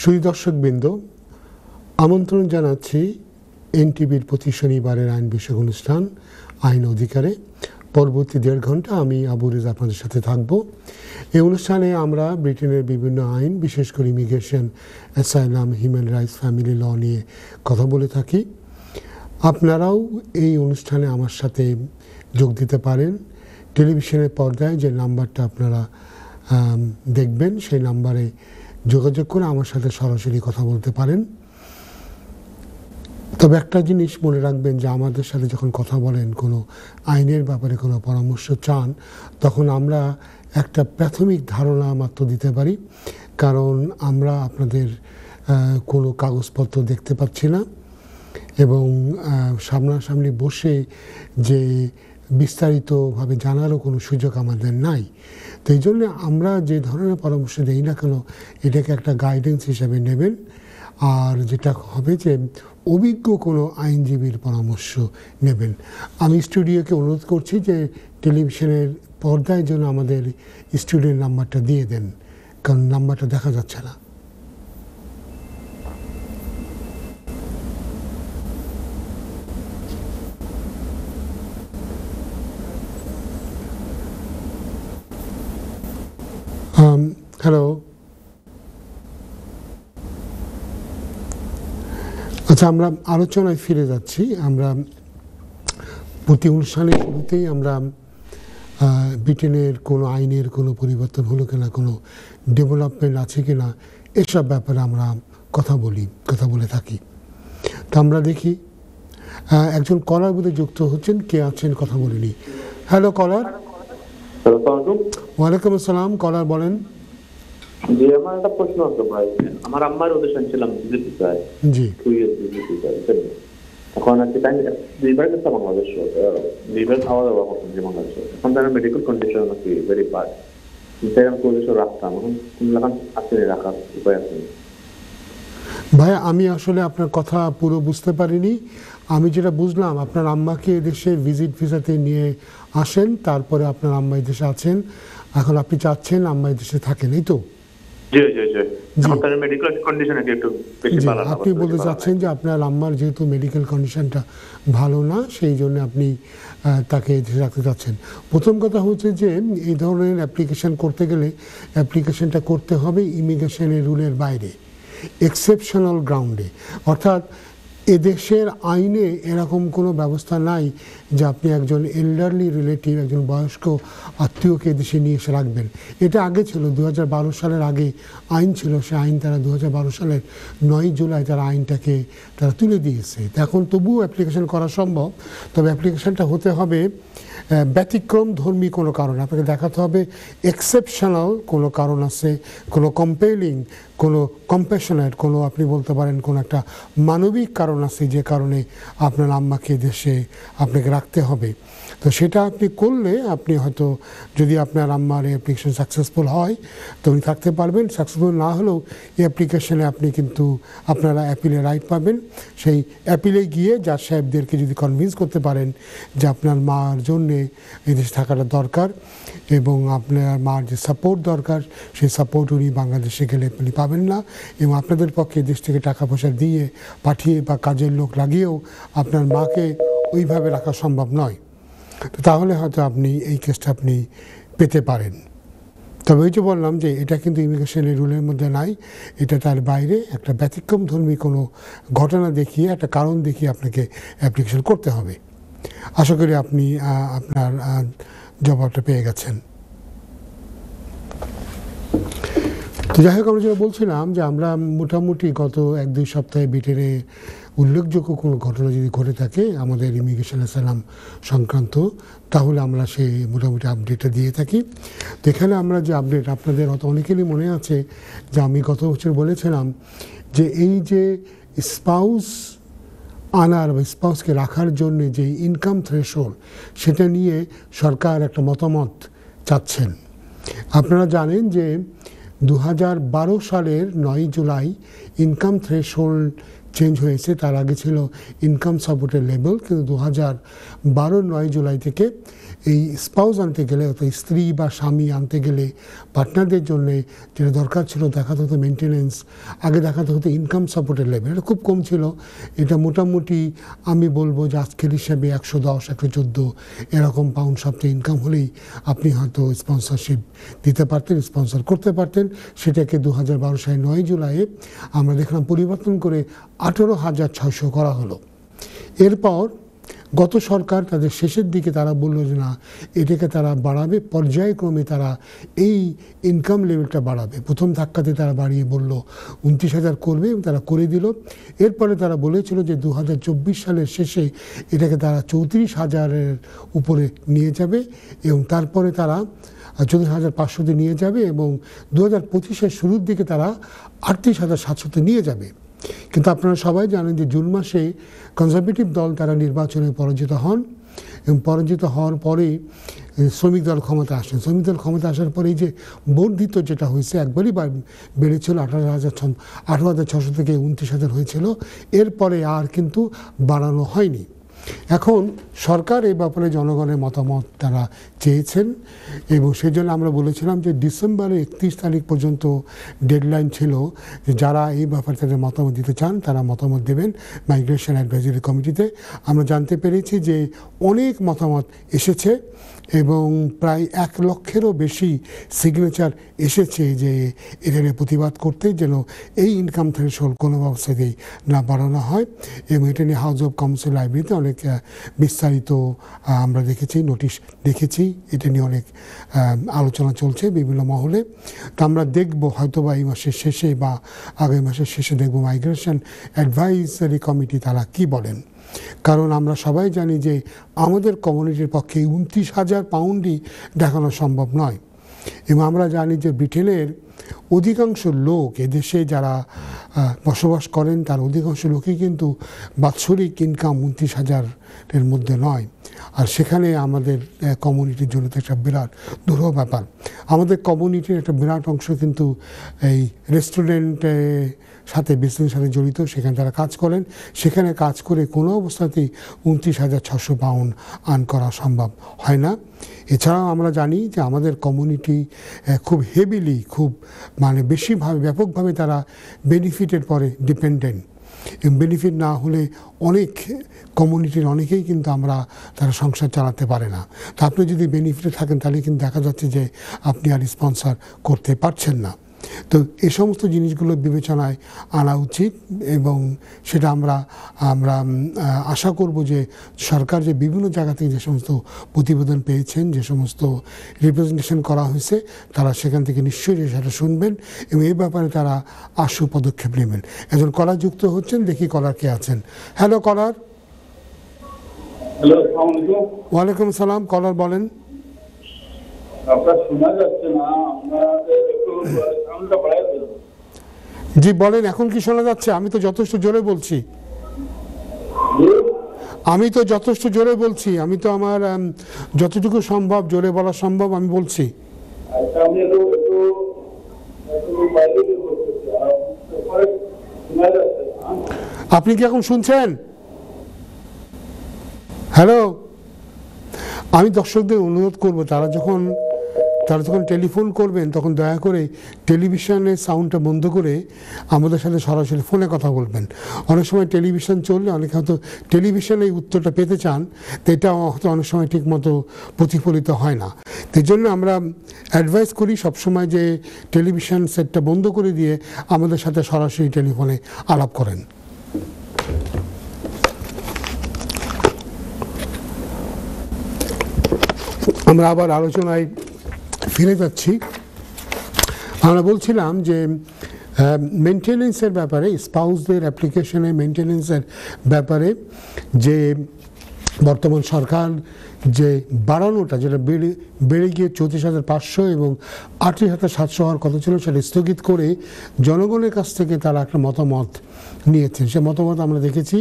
সুধী দর্শকবৃন্দ, আমন্ত্রণ জানাচ্ছি এনটিভির প্রতি শনিবারের আইন বিষয়ক অনুষ্ঠান আইন অধিকারে। পরবর্তী 1.5 ঘন্টা আমি আবু রেজা আপনাদের সাথে থাকব। এই অনুষ্ঠানে আমরা ব্রিটেনের বিভিন্ন আইন, বিশেষ করে immigration, asylum, human rights, family law নিয়ে কথা বলে থাকি। আপনারাও এই অনুষ্ঠানে আমার সাথে যোগ দিতে পারেন। টেলিভিশনের পর্দায় যে নাম্বারটা আপনারা দেখবেন, সেই নাম্বারে যোগাযোগ করে আমার সাথে সরাসরি কথা বলতে পারেন। তবে একটা জিনিস মনে রাখবেন যে আমাদের সাথে যখন কথা বলেন, কোনো আইনের ব্যাপারে কোনো পরামর্শ চান, তখন আমরা একটা প্রাথমিক ধারণা মাত্র দিতে পারি, কারণ আমরা আপনাদের কোনো কাগজপত্র দেখতে পাচ্ছি না এবং সামনাসামনি বসে যে বিস্তারিতভাবে জানারও কোনো সুযোগ আমাদের নাই। তো এই জন্য আমরা যে ধরনের পরামর্শ দিই না কেন, এটাকে একটা গাইডেন্স হিসাবে নেবেন। আর যেটা হবে যে অভিজ্ঞ কোনো আইনজীবীর পরামর্শ নেবেন। আমি স্টুডিওকে অনুরোধ করছি যে টেলিভিশনের পর্দায় যেন আমাদের স্টুডিওর নাম্বারটা দিয়ে দেন, কারণ নাম্বারটা দেখা যাচ্ছে না। হ্যালো, আচ্ছা, আমরা আলোচনায় ফিরে যাচ্ছি। আমরা প্রতি অনুষ্ঠানের শুরুতেই আমরা ব্রিটেনের কোনো আইনের কোনো পরিবর্তন হলো কিনা, কোনো ডেভেলপমেন্ট আছে কিনা, এসব ব্যাপারে আমরা কথা বলে থাকি। তা আমরা দেখি একজন কলার বোধহয় যুক্ত হচ্ছেন। কে আছেন কথা বলিনি। হ্যালো কলার। ওয়ালাইকুম আসসালাম। কলার বলেন। জি, আমার একটা প্রশ্ন আছে ভাই। আমার আম্মার ওদেশন ছিলাম জি, 2 years এখন আর কি দুইবার গেছে বাংলাদেশ, দুইবার খাওয়া দাওয়া করতাম যে বাংলাদেশ। এখন তার মেডিকেল কন্ডিশন নাকি ভেরি ব্যাড। আমি কোদেশে রাখতাম, এখন কোন লাগান আছে রাখার উপায় আছে? ভাই, আমি আসলে আপনার কথা পুরো বুঝতে পারিনি। আমি যেটা বুঝলাম, আপনার আম্মাকে এদেশে ভিজিট ভিসাতে নিয়ে আসেন, তারপরে আপনার আম্মা এদেশে আছেন, এখন আপনি চাচ্ছেন আম্মা এদেশে থাকেন, এই তো? আপনি বলতে চাচ্ছেন যে আপনার আম্মার যেহেতু মেডিকেল কন্ডিশনটা ভালো না, সেই জন্য আপনি তাকে এদেশে রাখতে চাচ্ছেন। প্রথম কথা হচ্ছে যে এই ধরনের অ্যাপ্লিকেশন করতে গেলে অ্যাপ্লিকেশনটা করতে হবে ইমিগ্রেশনের রুলের বাইরে, এক্সেপশনাল গ্রাউন্ডে। অর্থাৎ এদেশের আইনে এরকম কোনো ব্যবস্থা নাই যে আপনি একজন এল্ডারলি রিলেটিভ, একজন বয়স্ক আত্মীয়কে এদেশে নিয়ে এসে রাখবেন। এটা আগে ছিল, 2012 সালের আগে আইন ছিল। সে আইন তারা 2012 সালের 9 জুলাই তারা আইনটাকে তারা তুলে দিয়েছে। এখন তবুও অ্যাপ্লিকেশন করা সম্ভব, তবে অ্যাপ্লিকেশনটা হতে হবে ব্যতিক্রম ধর্মী কোনো কারণ। আপনাকে দেখাতে হবে এক্সেপশনাল কোনো কারণ আছে, কোনো কম্পেলিং, কোনো কম্প্যাশনেট, কোনো আপনি বলতে পারেন কোনো একটা মানবিক কারণ আছে, যে কারণে আপনার আম্মাকে দেশে আপনাকে রাখতে হবে। তো সেটা আপনি করলে আপনি হয়তো, যদি আপনার আম্মার এই অ্যাপ্লিকেশন সাকসেসফুল হয় তো উনি থাকতে পারবেন। সাকসেসফুল না হলেও এই অ্যাপ্লিকেশনে আপনি কিন্তু আপনারা অ্যাপিলে রাইট পাবেন। সেই অ্যাপিলে গিয়ে জাজ সাহেবদেরকে যদি কনভিন্স করতে পারেন যে আপনার মার জন্যে এই দেশে থাকাটা দরকার এবং আপনার মার যে সাপোর্ট দরকার, সেই সাপোর্ট উনি বাংলাদেশে গেলে উনি পাবেন না, এবং আপনাদের পক্ষে দেশ থেকে টাকা পয়সা দিয়ে পাঠিয়ে বা কাজের লোক লাগিয়েও আপনার মাকে ওইভাবে রাখা সম্ভব নয়। তো তাহলে হয়তো আপনি এই কেসটা আপনি পেতে পারেন। তবে ওই যে বললাম যে এটা কিন্তু ইমিগ্রেশনের রুলের মধ্যে নাই, এটা তার বাইরে একটা ব্যতিক্রম ধর্মী কোনো ঘটনা দেখিয়ে, একটা কারণ দেখিয়ে আপনাকে অ্যাপ্লিকেশন করতে হবে। আশা করি আপনি আপনার জবাবটা পেয়ে গেছেন। তো যাই হোক, আমরা যেটা বলছিলাম যে আমরা মোটামুটি গত 1-2 সপ্তাহে ব্রিটেনে উল্লেখযোগ্য কোনো ঘটনা যদি ঘটে থাকে আমাদের ইমিগ্রেশন অ্যাসাইলাম সংক্রান্ত, তাহলে আমরা সেই মোটামুটি আপডেটটা দিয়ে থাকি। তো এখানে আমরা যে আপডেট, আপনাদের হয়তো অনেকেরই মনে আছে যে আমি গত বছর বলেছিলাম যে এই যে স্পাউস আনার বা স্পাউসকে রাখার জন্য যে ইনকাম থ্রেশহোল্ড, সেটা নিয়ে সরকার একটা মতামত চাচ্ছেন। আপনারা জানেন যে 2012 সালের 9 জুলাই ইনকাম থ্রেশহোল্ড চেঞ্জ হয়েছে। তার আগে ছিল ইনকাম সাপোর্টের লেভেল, কিন্তু 2012 9 জুলাই থেকে এই স্পাউস আনতে গেলে অর্থাৎ স্ত্রী বা স্বামী আনতে গেলে পার্টনারদের জন্য যেটা দরকার ছিল দেখাতে হতো মেনটেনেন্স, আগে দেখাতে হতো ইনকাম সাপোর্টের লেভেল, এটা খুব কম ছিল। এটা মোটামুটি আমি বলবো যে আজকের হিসাবে 110, 114 এরকম পাউন্ড সপ্তাহে ইনকাম হলেই আপনি হয়তো স্পন্সরশিপ দিতে পারতেন, স্পন্সর করতে পারতেন। সেটাকে 2012 সালের 9 জুলাইয়ে আমরা দেখলাম পরিবর্তন করে 18,600 করা হলো। এরপর গত সরকার তাদের শেষের দিকে তারা বলল যে না, এটাকে তারা বাড়াবে, পর্যায়ক্রমে তারা এই ইনকাম লেভেলটা বাড়াবে। প্রথম ধাক্কাতে তারা বাড়িয়ে বলল 29,000 করবে এবং তারা করে দিল। এরপরে তারা বলেছিল যে 2024 সালের শেষে এটাকে তারা 34,000-এর উপরে নিয়ে যাবে এবং তারপরে তারা 34,500-তে নিয়ে যাবে এবং 2025-এর শুরুর দিকে তারা 38,700-তে নিয়ে যাবে। কিন্তু আপনারা সবাই জানেন যে জুন মাসে কনজারভেটিভ দল তারা নির্বাচনে পরাজিত হন এবং পরাজিত হওয়ার পরে শ্রমিক দল ক্ষমতা আসেন। শ্রমিক দল ক্ষমতা আসার পরেই যে বর্ধিত যেটা হয়েছে একবারই বেড়েছিল, 18,600 থেকে 29,000 হয়েছিল। এরপরে আর কিন্তু বাড়ানো হয়নি। এখন সরকার এই ব্যাপারে জনগণের মতামত তারা চেয়েছেন এবং সেই জন্য আমরা বলেছিলাম যে ডিসেম্বরের 31 তারিখ পর্যন্ত ডেডলাইন ছিল, যারা এই ব্যাপারে তাদের মতামত দিতে চান তারা মতামত দেবেন মাইগ্রেশন অ্যাডভাইজারি কমিটিতে। আমরা জানতে পেরেছি যে অনেক মতামত এসেছে এবং প্রায় 1 লক্ষেরও বেশি সিগনেচার এসেছে যে এটা নিয়ে প্রতিবাদ করতে যেন এই ইনকাম থ্রেশহোল্ড কোনো অবস্থাতেই না বাড়ানো হয়। এবং এটা নিয়ে হাউস অব কাউন্সিল লাইব্রেরিতে অনেক বিস্তারিত আমরা দেখেছি, নোটিশ দেখেছি, এটা নিয়ে অনেক আলোচনা চলছে বিভিন্ন মহলে। তো আমরা দেখব হয়তো বা এই মাসের শেষে বা আগামী মাসের শেষে দেখব মাইগ্রেশন অ্যাডভাইজারি কমিটি তারা কি বলেন। কারণ আমরা সবাই জানি যে আমাদের কমিউনিটির পক্ষে 29,000 পাউন্ডই দেখানো সম্ভব নয় এবং আমরা জানি যে ব্রিটেনের অধিকাংশ লোক এদেশে যারা বসবাস করেন তার অধিকাংশ লোকই কিন্তু বাৎসরিক ইনকাম 29,000-এর মধ্যে নয়। আর সেখানে আমাদের কমিউনিটির জন্য তো একটা বিরাট দুরূহ ব্যাপার। আমাদের কমিউনিটির একটা বিরাট অংশ কিন্তু এই রেস্টুরেন্টে সাথে বিজনেসের সাথে জড়িত, সেখানে তারা কাজ করেন। সেখানে কাজ করে কোনো অবস্থাতেই 29,600 পাউন্ড আর্ন করা সম্ভব হয় না। এছাড়াও আমরা জানি যে আমাদের কমিউনিটি খুব হেভিলি, খুব বেশিভাবে ব্যাপকভাবে তারা বেনিফিটের পরে ডিপেন্ডেন্ট। বেনিফিট না হলে অনেক কমিউনিটির অনেকেই কিন্তু তারা সংসার চালাতে পারে না। তো আপনি যদি বেনিফিটে থাকেন তাহলে কিন্তু দেখা যাচ্ছে যে আপনি আর স্পন্সর করতে পারছেন না। তো এই সমস্ত জিনিসগুলো বিবেচনায় আনা উচিত এবং সেটা আমরা আশা করব যে সরকার যে বিভিন্ন জায়গা থেকে যে সমস্ত প্রতিবেদন পেয়েছেন, যে সমস্ত রিপ্রেজেন্টেশন করা হয়েছে, তারা সেখান থেকে নিশ্চয়ই সেটা শুনবেন এবং এই ব্যাপারে তারা আশু পদক্ষেপ নেবেন। একজন কলার যুক্ত হচ্ছেন, দেখি কলার কে আছেন। হ্যালো কলার। হ্যালো, ওয়ালাইকুম সালাম। কলার বলেন। আপনার শোনা যাচ্ছে না, আপনাদের একটু সাউন্ডটা বাড়াই দিন। জি বলেন, এখন কি শোনা যাচ্ছে? আমি তো যথেষ্ট জোরে বলছি। আমি তো আমার যতটুকু সম্ভব জোরে বলা সম্ভব আমি বলছি। আচ্ছা, আমি একটু বাইরে গিয়ে বলতেছি, শোনা যাচ্ছে না? আপনি কি এখন শুনছেন? হ্যালো, আমি দর্শকদের অনুরোধ করব তারা যখন টেলিফোন করবেন তখন দয়া করে টেলিভিশনের সাউন্ডটা বন্ধ করে আমাদের সাথে সরাসরি ফোনে কথা বলবেন। অনেক সময় টেলিভিশন চললে অনেকে হয়তো টেলিভিশনে এই উত্তরটা পেতে চান, তো এটা হয়তো অনেক সময় ঠিকমতো প্রতিফলিত হয় না। এই জন্য আমরা অ্যাডভাইস করি সবসময় যে টেলিভিশন সেটটা বন্ধ করে দিয়ে আমাদের সাথে সরাসরি টেলিফোনে আলাপ করেন। আমরা আবার আলোচনায় ফিরে যাচ্ছি। আমরা বলছিলাম যে মেনটেনেন্সের ব্যাপারে, স্পাউসদের অ্যাপ্লিকেশনে মেনটেনেন্সের ব্যাপারে যে বর্তমান সরকার যে বাড়ানোটা, যেটা বেড়ে গিয়ে 34,500 এবং 38,700 হওয়ার কথা ছিল, সেটা স্থগিত করে জনগণের কাছ থেকে তারা একটা মতামত নিয়েছেন। সে মতামত আমরা দেখেছি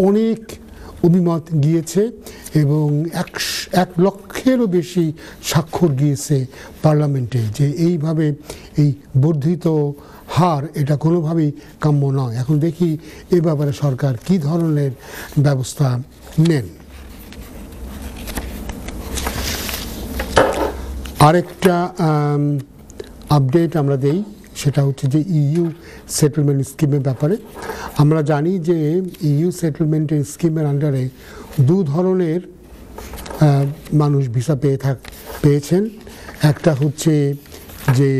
অনেক অভিমত গিয়েছে এবং 1 লক্ষেরও বেশি স্বাক্ষর গিয়েছে পার্লামেন্টে যে এইভাবে এই বর্ধিত হার এটা কোনোভাবেই কাম্য নয়। এখন দেখি এ ব্যাপারে সরকার কী ধরনের ব্যবস্থা নেন। আরেকটা আপডেট আমরা দেই, সেটা হচ্ছে যে ইইউ সেটেলমেন্ট স্কিমের ব্যাপারে। আমরা জানি যে ইইউ সেটেলমেন্টের স্কিমের আন্ডারে দু ধরনের মানুষ ভিসা পেয়েছেন। একটা হচ্ছে যে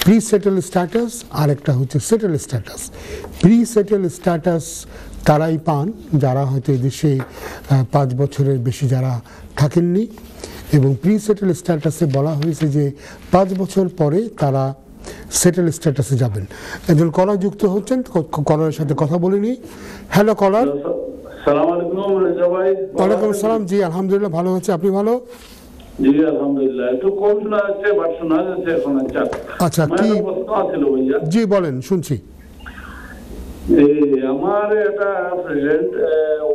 প্রি সেটেল স্ট্যাটাস, আর একটা হচ্ছে settle status. Pre settle status তারাই পান যারা হয়তো এদেশে 5 বছরের বেশি যারা থাকেননি, এবং প্রি সেটেল স্ট্যাটাসে বলা হয়েছে যে 5 বছর পরে তারা সেটেল স্ট্যাটাসে যাবেন। একজন কলার যুক্ত হচ্ছেন, কলারের সাথে কথা বলে নিই। হ্যালো কলার। সালাম আলাইকুম রেজা ভাই। ওয়ালাইকুম আসসালাম। জি আলহামদুলিল্লাহ ভালো আছি, আপনি ভালো? জি আলহামদুলিল্লাহ, একটু কম শোনা যাচ্ছে বাট শোনা যাচ্ছে এখন। আচ্ছা কি প্রশ্ন আছিল ভাইয়া। জি বলেন, শুনছি। আমার একটা ফ্রেন্ড ও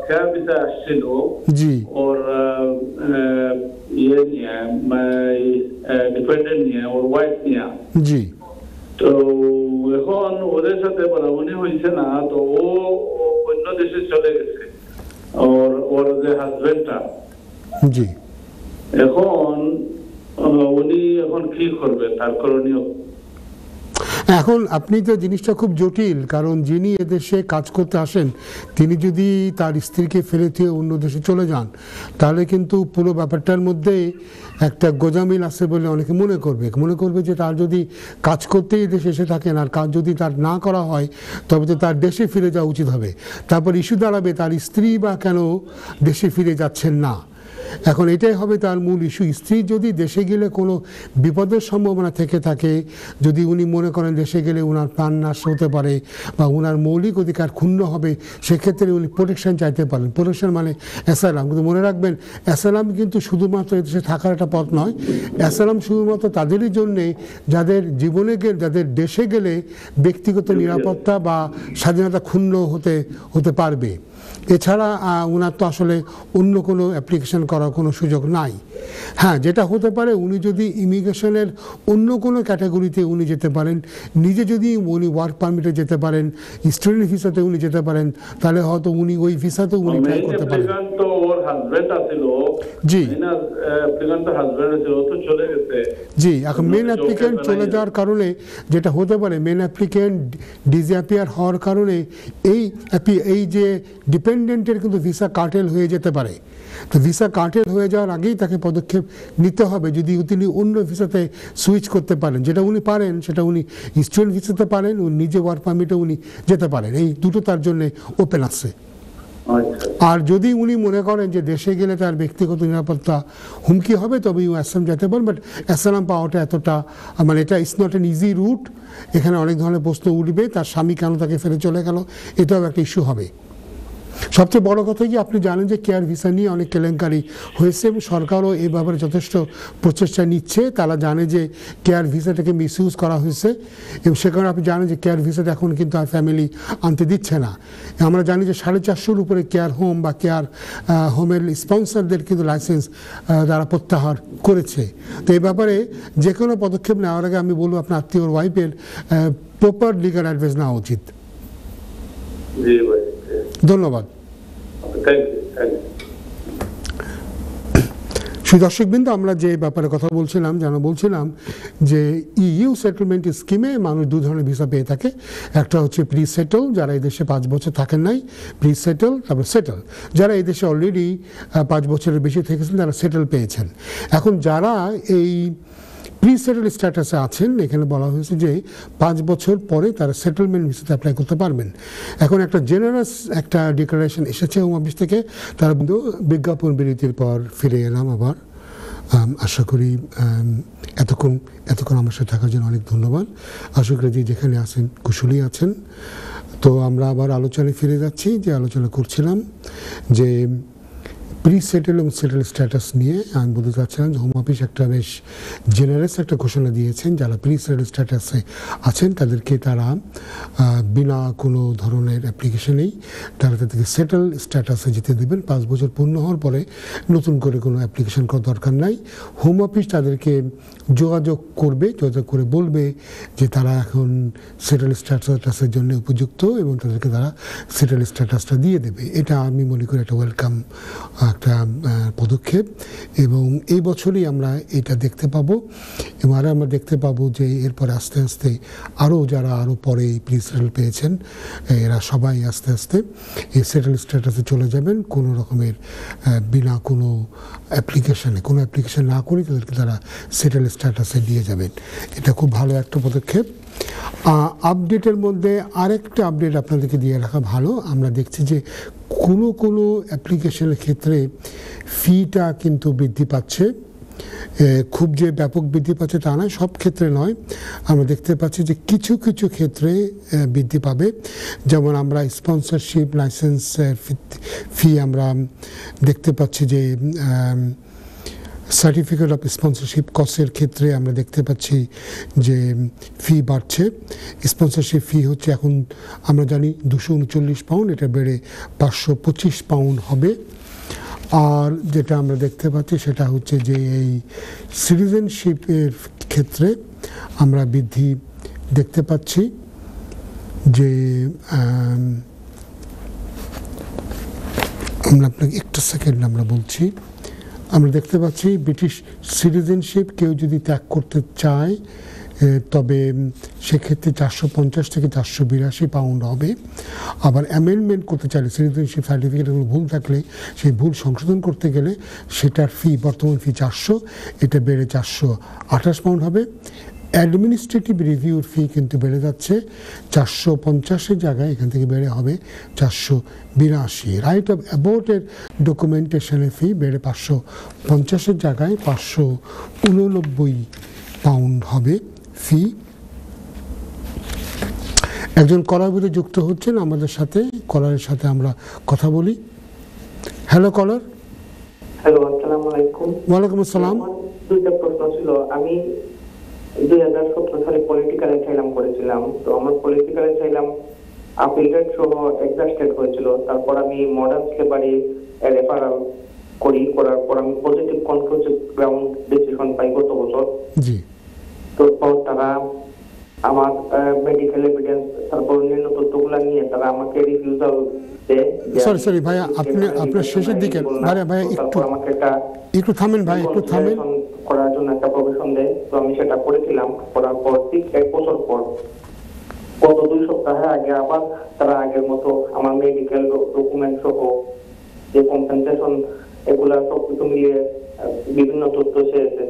খেয়া ভিসা আসছিল জি, ওর ইয়ে নিয়ে ডিপেন্ডেন্ট নিয়ে, ওর ওয়াইফ নিয়ে। জি, তো এখন ওদের সাথে বলাবলি হয়েছে না, তো ও অন্য দেশে চলে গেছে ওর যে হাজবেন্ডটা। জি। এখন উনি এখন কি করবে, তার করণীয়? এখন আপনি তো জিনিসটা খুব জটিল, কারণ যিনি এদেশে কাজ করতে আসেন তিনি যদি তার স্ত্রীকে ফেলে দিয়ে অন্য দেশে চলে যান, তাহলে কিন্তু পুরো ব্যাপারটার মধ্যে একটা গোজামিল আছে বলে অনেকে মনে করবে যে তার যদি কাজ করতেই দেশে এসে থাকেন আর কাজ যদি তার না করা হয় তবে তো তার দেশে ফিরে যাওয়া উচিত হবে। তারপর ইস্যু দাঁড়াবে তার স্ত্রী বা কেন দেশে ফিরে যাচ্ছেন না। এখন এটাই হবে তার মূল ইস্যু। স্ত্রী যদি দেশে গেলে কোনো বিপদের সম্ভাবনা থেকে থাকে, যদি উনি মনে করেন দেশে গেলে ওনার প্রাণ নাশ হতে পারে বা ওনার মৌলিক অধিকার ক্ষুণ্ণ হবে, সেক্ষেত্রে উনি প্রোটেকশন চাইতে পারেন। প্রোটেকশন মানে অ্যাসাইলাম। কিন্তু মনে রাখবেন অ্যাসাইলাম কিন্তু শুধুমাত্র এদেশে থাকার একটা পথ নয়। অ্যাসাইলাম শুধুমাত্র তাদেরই জন্যে যাদের যাদের দেশে গেলে ব্যক্তিগত নিরাপত্তা বা স্বাধীনতা ক্ষুণ্ণ হতে পারবে। এছাড়া ওনার তো আসলে অন্য কোনো অ্যাপ্লিকেশন করার কোনো সুযোগ নাই। হ্যাঁ, যেটা হতে পারে উনি যদি ইমিগ্রেশনের অন্য কোনো ক্যাটাগরিতে উনি যেতে পারেন, নিজে যদি উনি ওয়ার্ক পারমিটে যেতে পারেন, স্টুডেন্ট ভিসাতে উনি যেতে পারেন, তাহলে হয়তো উনি ওই ভিসাতেও উনি ট্রাই করতে পারেন। জি, এখন মেন অ্যাপ্লিকেন্ট চলে যাওয়ার কারণে যেটা হতে পারে, মেন অ্যাপ্লিকেন্ট ডিসঅ্যাপিয়ার হওয়ার কারণে এই যে ডিপেন্ডেন্টের কিন্তু ভিসা কার্টেল হয়ে যেতে পারে। তো ভিসা কার্টেল হয়ে যাওয়ার আগেই তাকে পদক্ষেপ নিতে হবে। যদি তিনি অন্য ভিসাতে সুইচ করতে পারেন, যেটা উনি পারেন, সেটা উনি স্টুডেন্ট ভিসাতে পারেন, উনি নিজে ওয়ার্ক পারমিটে উনি যেতে পারেন। এই দুটো তার জন্য ওপেন আছে। আর যদি উনি মনে করেন যে দেশে গেলে তার ব্যক্তিগত নিরাপত্তা হুমকি হবে, তবে অ্যাসাম যেতে পারেন। বাট অ্যাসাম পাওয়াটা এতটা মানে এটা it's not an easy route. এখানে অনেক ধরনের প্রশ্ন উঠবে, তার স্বামী কেন তাকে ফেলে চলে গেল, এটাও একটা ইস্যু হবে। সবচেয়ে বড় কথা কি আপনি জানেন যে কেয়ার ভিসা নিয়ে অনেক কেলেঙ্কারি হয়েছে এবং সরকারও এই ব্যাপারে যথেষ্ট প্রচেষ্টা নিচ্ছে। তারা জানে যে কেয়ার ভিসাটাকে মিসইউজ করা হয়েছে এবং সে কারণে আপনি জানেন যে কেয়ার ভিসাটা এখন কিন্তু আর ফ্যামিলি আনতে দিচ্ছে না। আমরা জানি যে 450-র উপরে কেয়ার হোম বা কেয়ার হোমের স্পন্সরদের কিন্তু লাইসেন্স তারা প্রত্যাহার করেছে। তো এই ব্যাপারে যে কোনো পদক্ষেপ নেওয়ার আগে আমি বলবো আপনার আত্মীয় ওয়াইফের প্রপার লিগাল অ্যাডভাইস নেওয়া উচিত। ধন্যবাদ। সুদর্শকবৃন্দ, আমরা যে ব্যাপারে কথা বলছিলাম যে ইইউ সেটেলমেন্ট স্কিমে মানুষ দু ধরনের ভিসা পেয়ে থাকে। একটা হচ্ছে প্রি সেটেল, যারা এই দেশে 5 বছর থাকেন নাই, প্রি সেটেল। তারপর সেটেল, যারা এই দেশে অলরেডি 5 বছরের বেশি থেকেছেন, তারা সেটেল পেয়েছেন। এখন যারা এই প্রি সেটেল স্ট্যাটাসে আছেন, এখানে বলা হয়েছে যে 5 বছর পরে তারা সেটেলমেন্ট ভিসাতে অ্যাপ্লাই করতে পারবেন। এখন একটা জেনারেস একটা ডিক্লারেশন এসেছে হোম অফিস থেকে। তার বিজ্ঞাপন বিরতির পর ফিরে এলাম আবার। আশা করি এতক্ষণ আমার সাথে থাকার জন্য অনেক ধন্যবাদ। আশা করি যেখানে আছেন কুশলী আছেন। তো আমরা আবার আলোচনায় ফিরে যাচ্ছি। যে আলোচনা করছিলাম যে প্রি সেটেল এবং সেটেল স্ট্যাটাস নিয়ে আমি বলতে চাচ্ছিলাম যে হোম অফিস একটা বেশ জেনারেস একটা ঘোষণা দিয়েছেন। যারা প্রি সেটেল স্ট্যাটাসে আছেন তাদেরকে তারা বিনা কোনো ধরনের অ্যাপ্লিকেশনেই তারা তাদেরকে সেটেল স্ট্যাটাসে যেতে দেবেন। 5 বছর পূর্ণ হওয়ার পরে নতুন করে কোনো অ্যাপ্লিকেশন করার দরকার নাই। হোম অফিস তাদেরকে যোগাযোগ করে বলবে যে তারা এখন সেটেল স্ট্যাটাসের জন্য উপযুক্ত এবং তাদেরকে তারা সেটেল স্ট্যাটাসটা দিয়ে দেবে। এটা আমি মনে করি একটা ওয়েলকাম একটা পদক্ষেপ, এবং এই বছরই আমরা এটা দেখতে পাবো। এবং আর আমরা দেখতে পাবো যে এরপর আস্তে আস্তে আরও যারা আরও পরে প্রি সেটেল পেয়েছেন এরা সবাই আস্তে আস্তে এই সেটেল স্ট্যাটাসে চলে যাবেন, কোনো রকমের বিনা কোনো অ্যাপ্লিকেশন না করে তাদেরকে তারা সেটেল স্ট্যাটাসে দিয়ে যাবেন। এটা খুব ভালো একটা পদক্ষেপ। আপডেটের মধ্যে আরেকটা আপডেট আপনাদেরকে দিয়ে রাখা ভালো। আমরা দেখছি যে কোনো অ্যাপ্লিকেশনের ক্ষেত্রে ফিটা কিন্তু বৃদ্ধি পাচ্ছে, খুব যে ব্যাপক বৃদ্ধি পাচ্ছে তা নয়, সব ক্ষেত্রে নয়। আমরা দেখতে পাচ্ছি যে কিছু কিছু ক্ষেত্রে বৃদ্ধি পাবে। যেমন আমরা স্পন্সরশিপ লাইসেন্স ফি আমরা দেখতে পাচ্ছি যে সার্টিফিকেট অফ স্পন্সরশিপ কসের ক্ষেত্রে আমরা দেখতে পাচ্ছি যে ফি বাড়ছে। স্পন্সরশিপ ফি হচ্ছে এখন আমরা জানি 239 পাউন্ড, এটা বেড়ে 525 পাউন্ড হবে। আর যেটা আমরা দেখতে পাচ্ছি সেটা হচ্ছে যে এই সিটিজেনশিপের ক্ষেত্রে আমরা বৃদ্ধি দেখতে পাচ্ছি যে আমরা আপনাকে একটা সেকেন্ড আমরা বলছি, আমরা দেখতে পাচ্ছি ব্রিটিশ সিটিজেনশিপ কেউ যদি ত্যাগ করতে চায় তবে সেক্ষেত্রে 450 থেকে 482 পাউন্ড হবে। আবার অ্যামেন্ডমেন্ট করতে চাইলে সিটিজেনশিপ সার্টিফিকেটগুলো ভুল থাকলে সেই ভুল সংশোধন করতে গেলে সেটার ফি, বর্তমান ফি 400, এটা বেড়ে 428 পাউন্ড হবে। অ্যাডমিনিস্ট্রেটিভ রিভিউর ফি কিন্তু বেড়ে যাচ্ছে, 450-এর জায়গায় এখান থেকে বেড়ে হবে 482। রাইট অফ অ্যাবাউটের ডকুমেন্টেশনের ফি বেড়ে 550-এর জায়গায় 589 পাউন্ড হবে ফি। একজন কলার ভিতরে যুক্ত হচ্ছেন আমাদের সাথে, কলারের সাথে আমরা কথা বলি। হ্যালো কলার। হ্যালো, আসসালামু আলাইকুম। ওয়ালাইকুম আসসালাম। দুইটা প্রশ্ন ছিল। আমি 2017 সালে পলিটিক্যাল অ্যাসাইলাম করেছিলাম। তো আমার পলিটিক্যাল অ্যাসাইলাম আপিল রেট সহ এক্সাস্টেড হয়েছিল। তারপর আমি মডার্ন স্লেভারি রেফারাল করার পর আমি পজিটিভ কনক্লুসিভ গ্রাউন্ড ডিসিশন পাই গত বছর। জি। তো তারা আমার মেডিকেল এভিডেন্স তারপর অন্যান্য তথ্যগুলো নিয়ে তারা আমাকে রিফিউজাল দেয়। সরি ভাইয়া, আপনার শেষের দিকে ভাইয়া একটু থামেন ভাই, একটু থামেন। করার জন্য একটা প্রভিশন দেয়। তো আমি সেটা করেছিলাম। করার পর ঠিক 1 বছর পর গত 2 সপ্তাহ আগে আবার তারা আগের মতো আমার মেডিকেল ডকুমেন্ট সহ যে কম্পেনসেশন এগুলা সবকিছু মিলিয়ে বিভিন্ন তথ্য চেয়েছে।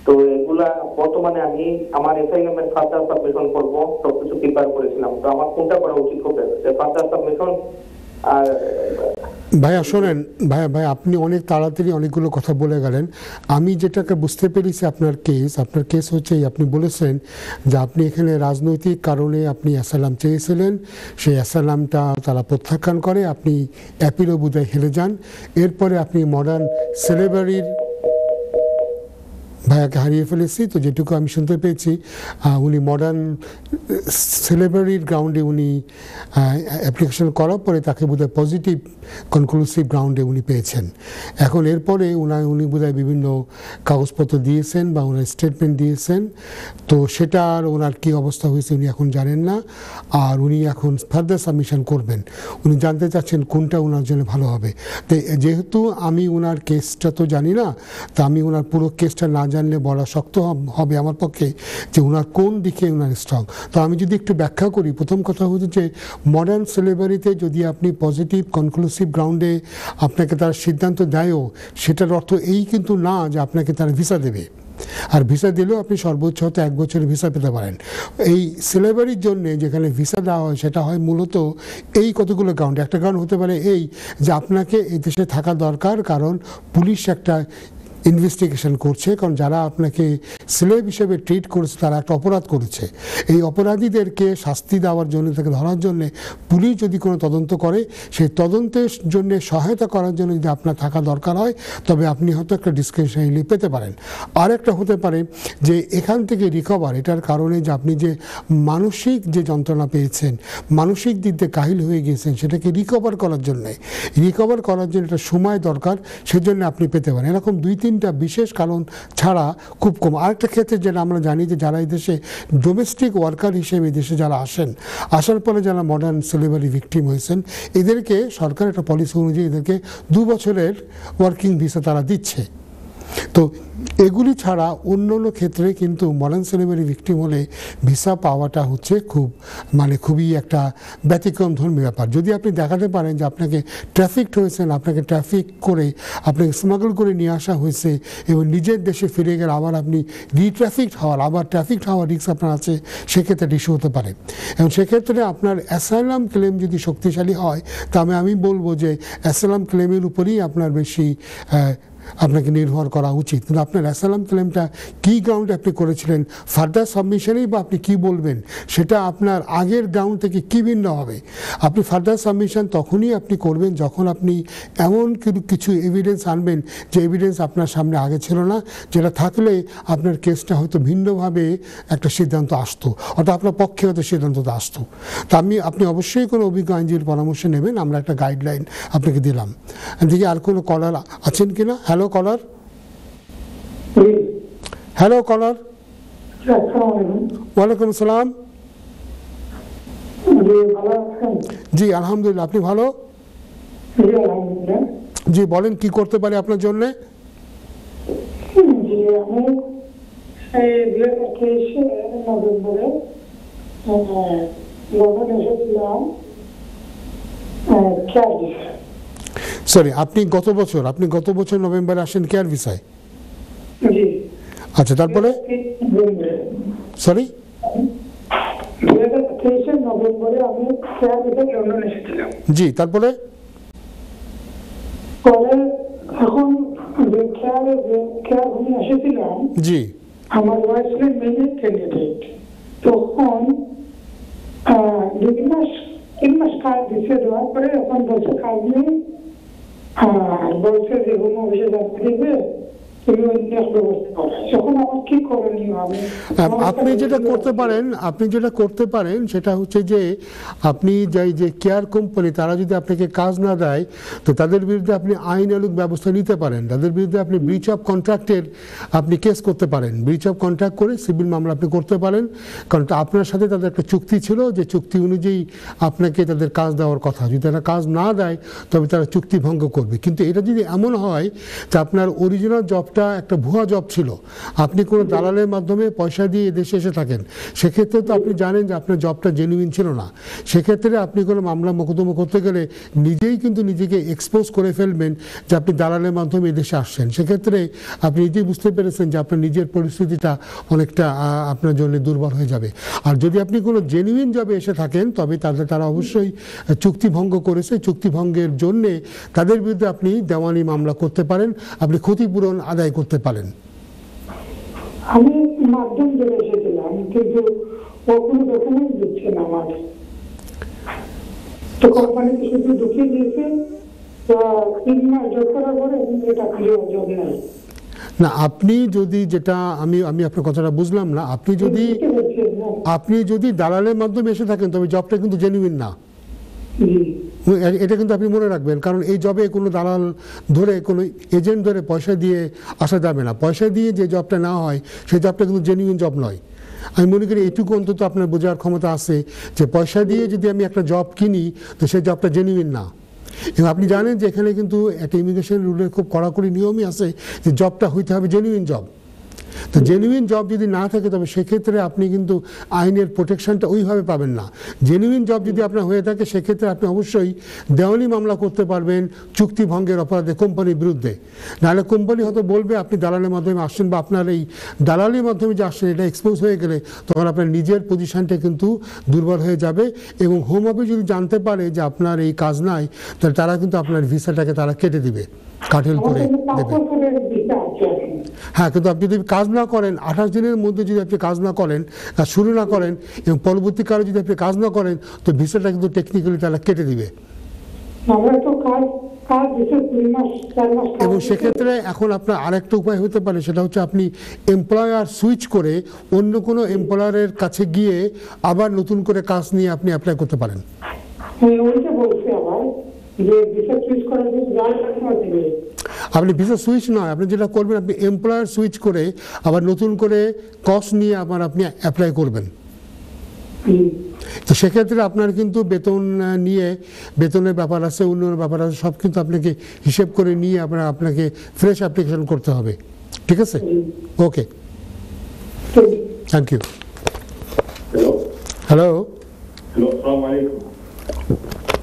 তো এগুলা বর্তমানে আমি আমার অ্যাসাইনমেন্ট ফার্দার সাবমিশন করব, সবকিছু প্রিপেয়ার করেছিলাম। তো আমার কোনটা করা উচিত হবে, ফার্দার সাবমিশন? ভাইয়া শোনেন, ভাইয়া আপনি অনেক তাড়াতাড়ি অনেকগুলো কথা বলে গেলেন। আমি যেটাকে বুঝতে পেরেছি আপনার কেস হচ্ছে আপনি বলেছেন যে আপনি এখানে রাজনৈতিক কারণে আপনি অ্যাসাইলাম চেয়েছিলেন, সেই অ্যাসাইলামটা তারা প্রত্যাখ্যান করে, আপনি অ্যাপিলও বোধহয় হেরে যান। এরপরে আপনি মডার্ন স্লেভারির ভাইয়াকে হারিয়ে ফেলেছি। তো যেটুকু আমি শুনতে পেয়েছি উনি মডার্ন স্লেভারির গ্রাউন্ডে উনি অ্যাপ্লিকেশন করার পরে তাকে বোধহয় পজিটিভ কনক্লুসিভ গ্রাউন্ডে উনি পেয়েছেন। এখন এরপরে উনি বোধহয় বিভিন্ন কাগজপত্র দিয়েছেন বা ওনার স্টেটমেন্ট দিয়েছেন। তো সেটা আর ওনার কী অবস্থা হয়েছে উনি এখন জানেন না। আর উনি এখন ফার্দার সাবমিশন করবেন। উনি জানতে চাচ্ছেন কোনটা ওনার জন্য ভালো হবে। তো যেহেতু আমি ওনার কেসটা তো জানি না, তা আমি ওনার পুরো কেসটা না জানলে বলা শক্ত হবে আমার পক্ষে যে ওনার কোন দিকে ওনার স্ট্রং। তো আমি যদি একটু ব্যাখ্যা করি, প্রথম কথা হচ্ছে যে মডার্ন স্লেভারিতে যদি আপনি পজিটিভ কনক্লুসিভ গ্রাউন্ডে আপনাকে তার সিদ্ধান্ত দেয়ও, সেটার অর্থ এই কিন্তু না যে আপনাকে তারা ভিসা দেবে। আর ভিসা দিলেও আপনি সর্বোচ্চ হয়তো 1 বছরের ভিসা পেতে পারেন। এই স্লেভারির জন্যে যেখানে ভিসা দেওয়া হয় সেটা হয় মূলত এই কতগুলো গ্রাউন্ড। একটা গ্রাউন্ড হতে পারে এই যে আপনাকে এই দেশে থাকা দরকার, কারণ পুলিশ একটা ইনভেস্টিগেশন করছে, কারণ যারা আপনাকে স্লেভ হিসেবে ট্রিট করেছে তারা একটা অপরাধ করেছে। এই অপরাধীদেরকে শাস্তি দেওয়ার জন্য, তাকে ধরার জন্য পুলিশ যদি কোনো তদন্ত করে, সেই তদন্তের জন্য সহায়তা করার জন্য যদি আপনার থাকা দরকার হয়, তবে আপনি হয়তো একটা ডিসক্রিপশনারি লিভ পেতে পারেন। আর একটা হতে পারে যে এখান থেকে রিকভার, এটার কারণে যে আপনি যে মানসিক যে যন্ত্রণা পেয়েছেন, মানসিক দিক দিয়ে কাহিল হয়ে গিয়েছেন, সেটাকে রিকভার করার জন্য একটা সময় দরকার, সেজন্য আপনি পেতে পারেন। এরকম 2-3 তিনটা বিশেষ কারণ ছাড়া খুব কম। আরেকটা ক্ষেত্রে যেটা আমরা জানি যে যারা এই দেশে ডোমেস্টিক ওয়ার্কার হিসেবে দেশে যারা আসার পরে যারা মডার্ন স্লেভারি ভিকটিম হয়েছেন, এদেরকে সরকার একটা পলিসি অনুযায়ী এদেরকে 2 বছরের ওয়ার্কিং ভিসা তারা দিচ্ছে। তো এগুলি ছাড়া অন্য অন্য ক্ষেত্রে কিন্তু মডার্ন স্লেভারি ভিকটিম হলে ভিসা পাওয়াটা হচ্ছে খুবই একটা ব্যতিক্রম ধর্মী ব্যাপার। যদি আপনি দেখাতে পারেন যে আপনাকে ট্রাফিকড হয়েছেন, আপনাকে ট্রাফিক করে আপনাকে স্মাগল করে নিয়ে আসা হয়েছে এবং নিজের দেশে ফিরে গেলে আবার আপনি ট্রাফিকড হওয়ার রিস্ক আপনার আছে, সেক্ষেত্রে ইস্যু হতে পারে। এবং সেক্ষেত্রে আপনার অ্যাসাইলাম ক্লেম যদি শক্তিশালী হয়, তবে আমি বলবো যে অ্যাসাইলাম ক্লেমের উপরেই আপনার বেশি আপনাকে নির্ভর করা উচিত। কিন্তু আপনার অ্যাসাইলাম ক্লেমটা কী গ্রাউন্ডে আপনি করেছিলেন, ফার্দার সাবমিশনেই বা আপনি কী বলবেন, সেটা আপনার আগের গ্রাউন্ড থেকে কী ভিন্ন হবে। আপনি ফার্দার সাবমিশন তখনই আপনি করবেন যখন আপনি এমন কিছু এভিডেন্স আনবেন যে এভিডেন্স আপনার সামনে আগে ছিল না, যেটা থাকলে আপনার কেসটা হয়তো ভিন্নভাবে একটা সিদ্ধান্ত আসতো, অর্থাৎ আপনার পক্ষে হয়তো সিদ্ধান্তটা আসতো। তা আপনি অবশ্যই কোনো অভিজ্ঞ আইনজীবীর পরামর্শ নেবেন। আমরা একটা গাইডলাইন আপনাকে দিলাম। দেখি আর কোনো কলার আছেন কিনা। হ্যালো কলার। হ্যালো কলার। ওয়ালাইকুম আসসালাম। জি আলহামদুলিল্লাহ, আপনি ভালো? জি বলেন, কি করতে পারি আপনার জন্য? সরি, আপনি গত বছর নভেম্বরে আসেন কেয়ার ভিসায়? আচ্ছা, তারপরে? সরি, নভেম্বরে আমি কেয়ার ভিসায় লন্ডন এসেছিলাম। জি, তারপরে? এখন কেয়ার হোমে এসেছিলাম। জি, আমার ওয়াইফ ছিলেন মেরিট ক্যান্ডিডেট। তখন 3 মাস কাজ দিচ্ছে, দেওয়ার পরে এখন বলছে কাজ নেই, আর বলছে যে হোম অফিসে যাতে দিবে, তুমি অন্য ব্যবস্থা করো। এখন আমার কি করণীয়? আপনি যেটা করতে পারেন সেটা হচ্ছে যে আপনি যে কেয়ার কোম্পানি তারা যদি আপনাকে কাজ না দেয়, তো তাদের বিরুদ্ধে আপনি আইনানুগ ব্যবস্থা নিতে পারেন। তাদের বিরুদ্ধে আপনি ব্রিচ অফ কন্ট্রাক্টের আপনি কেস করতে পারেন। ব্রিচ অফ কন্ট্রাক্ট করে সিভিল মামলা আপনি করতে পারেন, কারণ আপনার সাথে তাদের একটা চুক্তি ছিল, যে চুক্তি অনুযায়ী আপনাকে তাদের কাজ দেওয়ার কথা। যদি তারা কাজ না দেয় তবে তারা চুক্তি ভঙ্গ করবে। কিন্তু এটা যদি এমন হয় যে আপনার অরিজিনাল জবটা একটা ভুয়া জব ছিল, আপনি কোনো দালালের মাধ্যমে পয়সা দিয়ে দেশে এসে থাকেন, সেক্ষেত্রে তো আপনি জানেন যে আপনার জবটা জেনুইন ছিল না। সেক্ষেত্রে আপনি কোনো মামলা মোকদ্দমা করতে গেলে নিজেই কিন্তু নিজেকে এক্সপোজ করে ফেলবেন যে আপনি দালালের মাধ্যমে এদেশে আসছেন। সেক্ষেত্রে আপনি নিজেই বুঝতে পেরেছেন যে আপনার নিজের পরিস্থিতিটা অনেকটা আপনার জন্য দুর্বল হয়ে যাবে। আর যদি আপনি কোনো জেনুইন জবে এসে থাকেন, তবে তারা অবশ্যই চুক্তি ভঙ্গ করেছে। চুক্তি ভঙ্গের জন্যে তাদের বিরুদ্ধে আপনি দেওয়ানি মামলা করতে পারেন, আপনি ক্ষতিপূরণ আদায় করতে পারেন। আমি মাধ্যম ধরে এসেছিলাম, কিন্তু ও কোনো ডকুমেন্ট দিচ্ছে না আমার। তো কোম্পানিতে শুধু ঢুকিয়ে দিয়েছে, 3 মাস জব করার পরে এটা ক্লিয়ার জব নাই। না, আপনি যদি যেটা আমি আপনার কথাটা বুঝলাম না, আপনি যদি দালালের মাধ্যমে এসে থাকেন তবে জবটা কিন্তু জেনুইন না। এটা কিন্তু আপনি মনে রাখবেন, কারণ এই জবে কোনো দালাল ধরে, কোনো এজেন্ট ধরে পয়সা দিয়ে আসা যাবে না। পয়সা দিয়ে যে জবটা না হয় সেই জবটা কিন্তু জেনুইন জব নয়। আমি মনে করি এটুকু অন্তত আপনার বোঝার ক্ষমতা আছে যে পয়সা দিয়ে যদি আমি একটা জব কিনি তো সেই জবটা জেনুইন না। এবং আপনি জানেন যে এখানে কিন্তু একটা ইমিগ্রেশন রুলের খুব কড়াকড়ি নিয়মই আছে যে জবটা হইতে হবে জেনুইন জব। তো জেনুইন জব যদি না থাকে তবে সেক্ষেত্রে আপনি কিন্তু আইনের প্রোটেকশনটা ওইভাবে পাবেন না। জেনুইন জব যদি আপনার হয়ে থাকে সেক্ষেত্রে আপনি অবশ্যই দেওয়ানি মামলা করতে পারবেন চুক্তি ভঙ্গের অপরাধে কোম্পানির বিরুদ্ধে। নাহলে কোম্পানি হয়তো বলবে আপনি দালালের মাধ্যমে আসছেন, বা আপনার এই দালালের মাধ্যমে যে আসছেন এটা এক্সপোজ হয়ে গেলে তখন আপনার নিজের পজিশনটা কিন্তু দুর্বল হয়ে যাবে। এবং হোম অফিস যদি জানতে পারে যে আপনার এই কাজ নাই, তাহলে তারা কিন্তু আপনার ভিসাটাকে তারা কেটে দিবে, কাটেল করে দেবে। হ্যাঁ, কিন্তু আপনি যদি কাজ না করেন, 28 দিনের মধ্যে যদি আপনি কাজ না করেন, কাজ শুরু না করেন এবং পরবর্তীকালে যদি আপনি কাজ না করেন, তো ভিসাটা কিন্তু টেকনিক্যালি তারা কেটে দিবে। এবং সেক্ষেত্রে এখন আপনার আরেকটা উপায় হতে পারে, সেটা হচ্ছে আপনি এমপ্লয়ার সুইচ করে অন্য কোনো এমপ্লয়ারের কাছে গিয়ে আবার নতুন করে কাজ নিয়ে আপনি অ্যাপ্লাই করতে পারেন। যে ভিসা সুইচ করার জন্য যা টাকা দেবে। আপনি ভিসা সুইচ নয়, আপনি যেটা করবেন আপনি এমপ্লয়ার সুইচ করে আবার নতুন করে কস্ট নিয়ে আবার আপনি অ্যাপ্লাই করবেন। তো সেক্ষেত্রে আপনার কিন্তু বেতন নিয়ে বেতনের ব্যাপার আছে, উন্নয়নের ব্যাপার আছে, সব কিন্তু আপনাকে হিসেব করে নিয়ে আপনাকে ফ্রেশ অ্যাপ্লিকেশন করতে হবে। ঠিক আছে, ওকে, থ্যাংক ইউ। হ্যালো,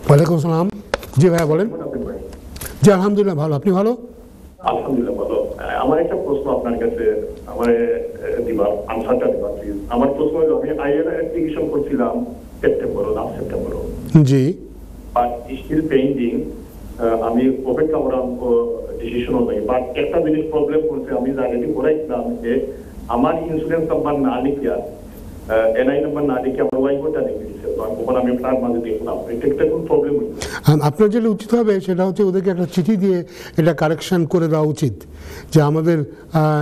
ওয়ালাইকুম আসসালাম। জি ভাইয়া বলেন। জি আলহামদুলিল্লাহ ভালো, আপনি ভালো? আলহামদুলিল্লাহ ভালো। আমার একটা প্রশ্ন আপনার কাছে, আমার দিবা আনসারটা দিবা প্লিজ। আমার প্রশ্ন হলো, আমি আইএলআর অ্যাপ্লিকেশন করছিলাম লাস্ট সেপ্টেম্বর, জি, বাট স্টিল পেন্ডিং। আমি অপেক্ষা করাম ডিসিশন নেই, বাট একটা জিনিস প্রবলেম করছে, আমি জানি করাইছিলাম যে আমার ইন্স্যুরেন্স নাম্বার না লিখিয়া, এনআই নাম্বার না লিখে আমার ওয়াইফটা লিখে দিচ্ছে, তো তখন আমি তার মাঝে দেখলাম এটা একটা কোন প্রবলেম হয়েছে। আপনার যেটা উচিত হবে সেটা হচ্ছে ওদেরকে একটা চিঠি দিয়ে এটা কারেকশন করে দেওয়া উচিত যে আমাদের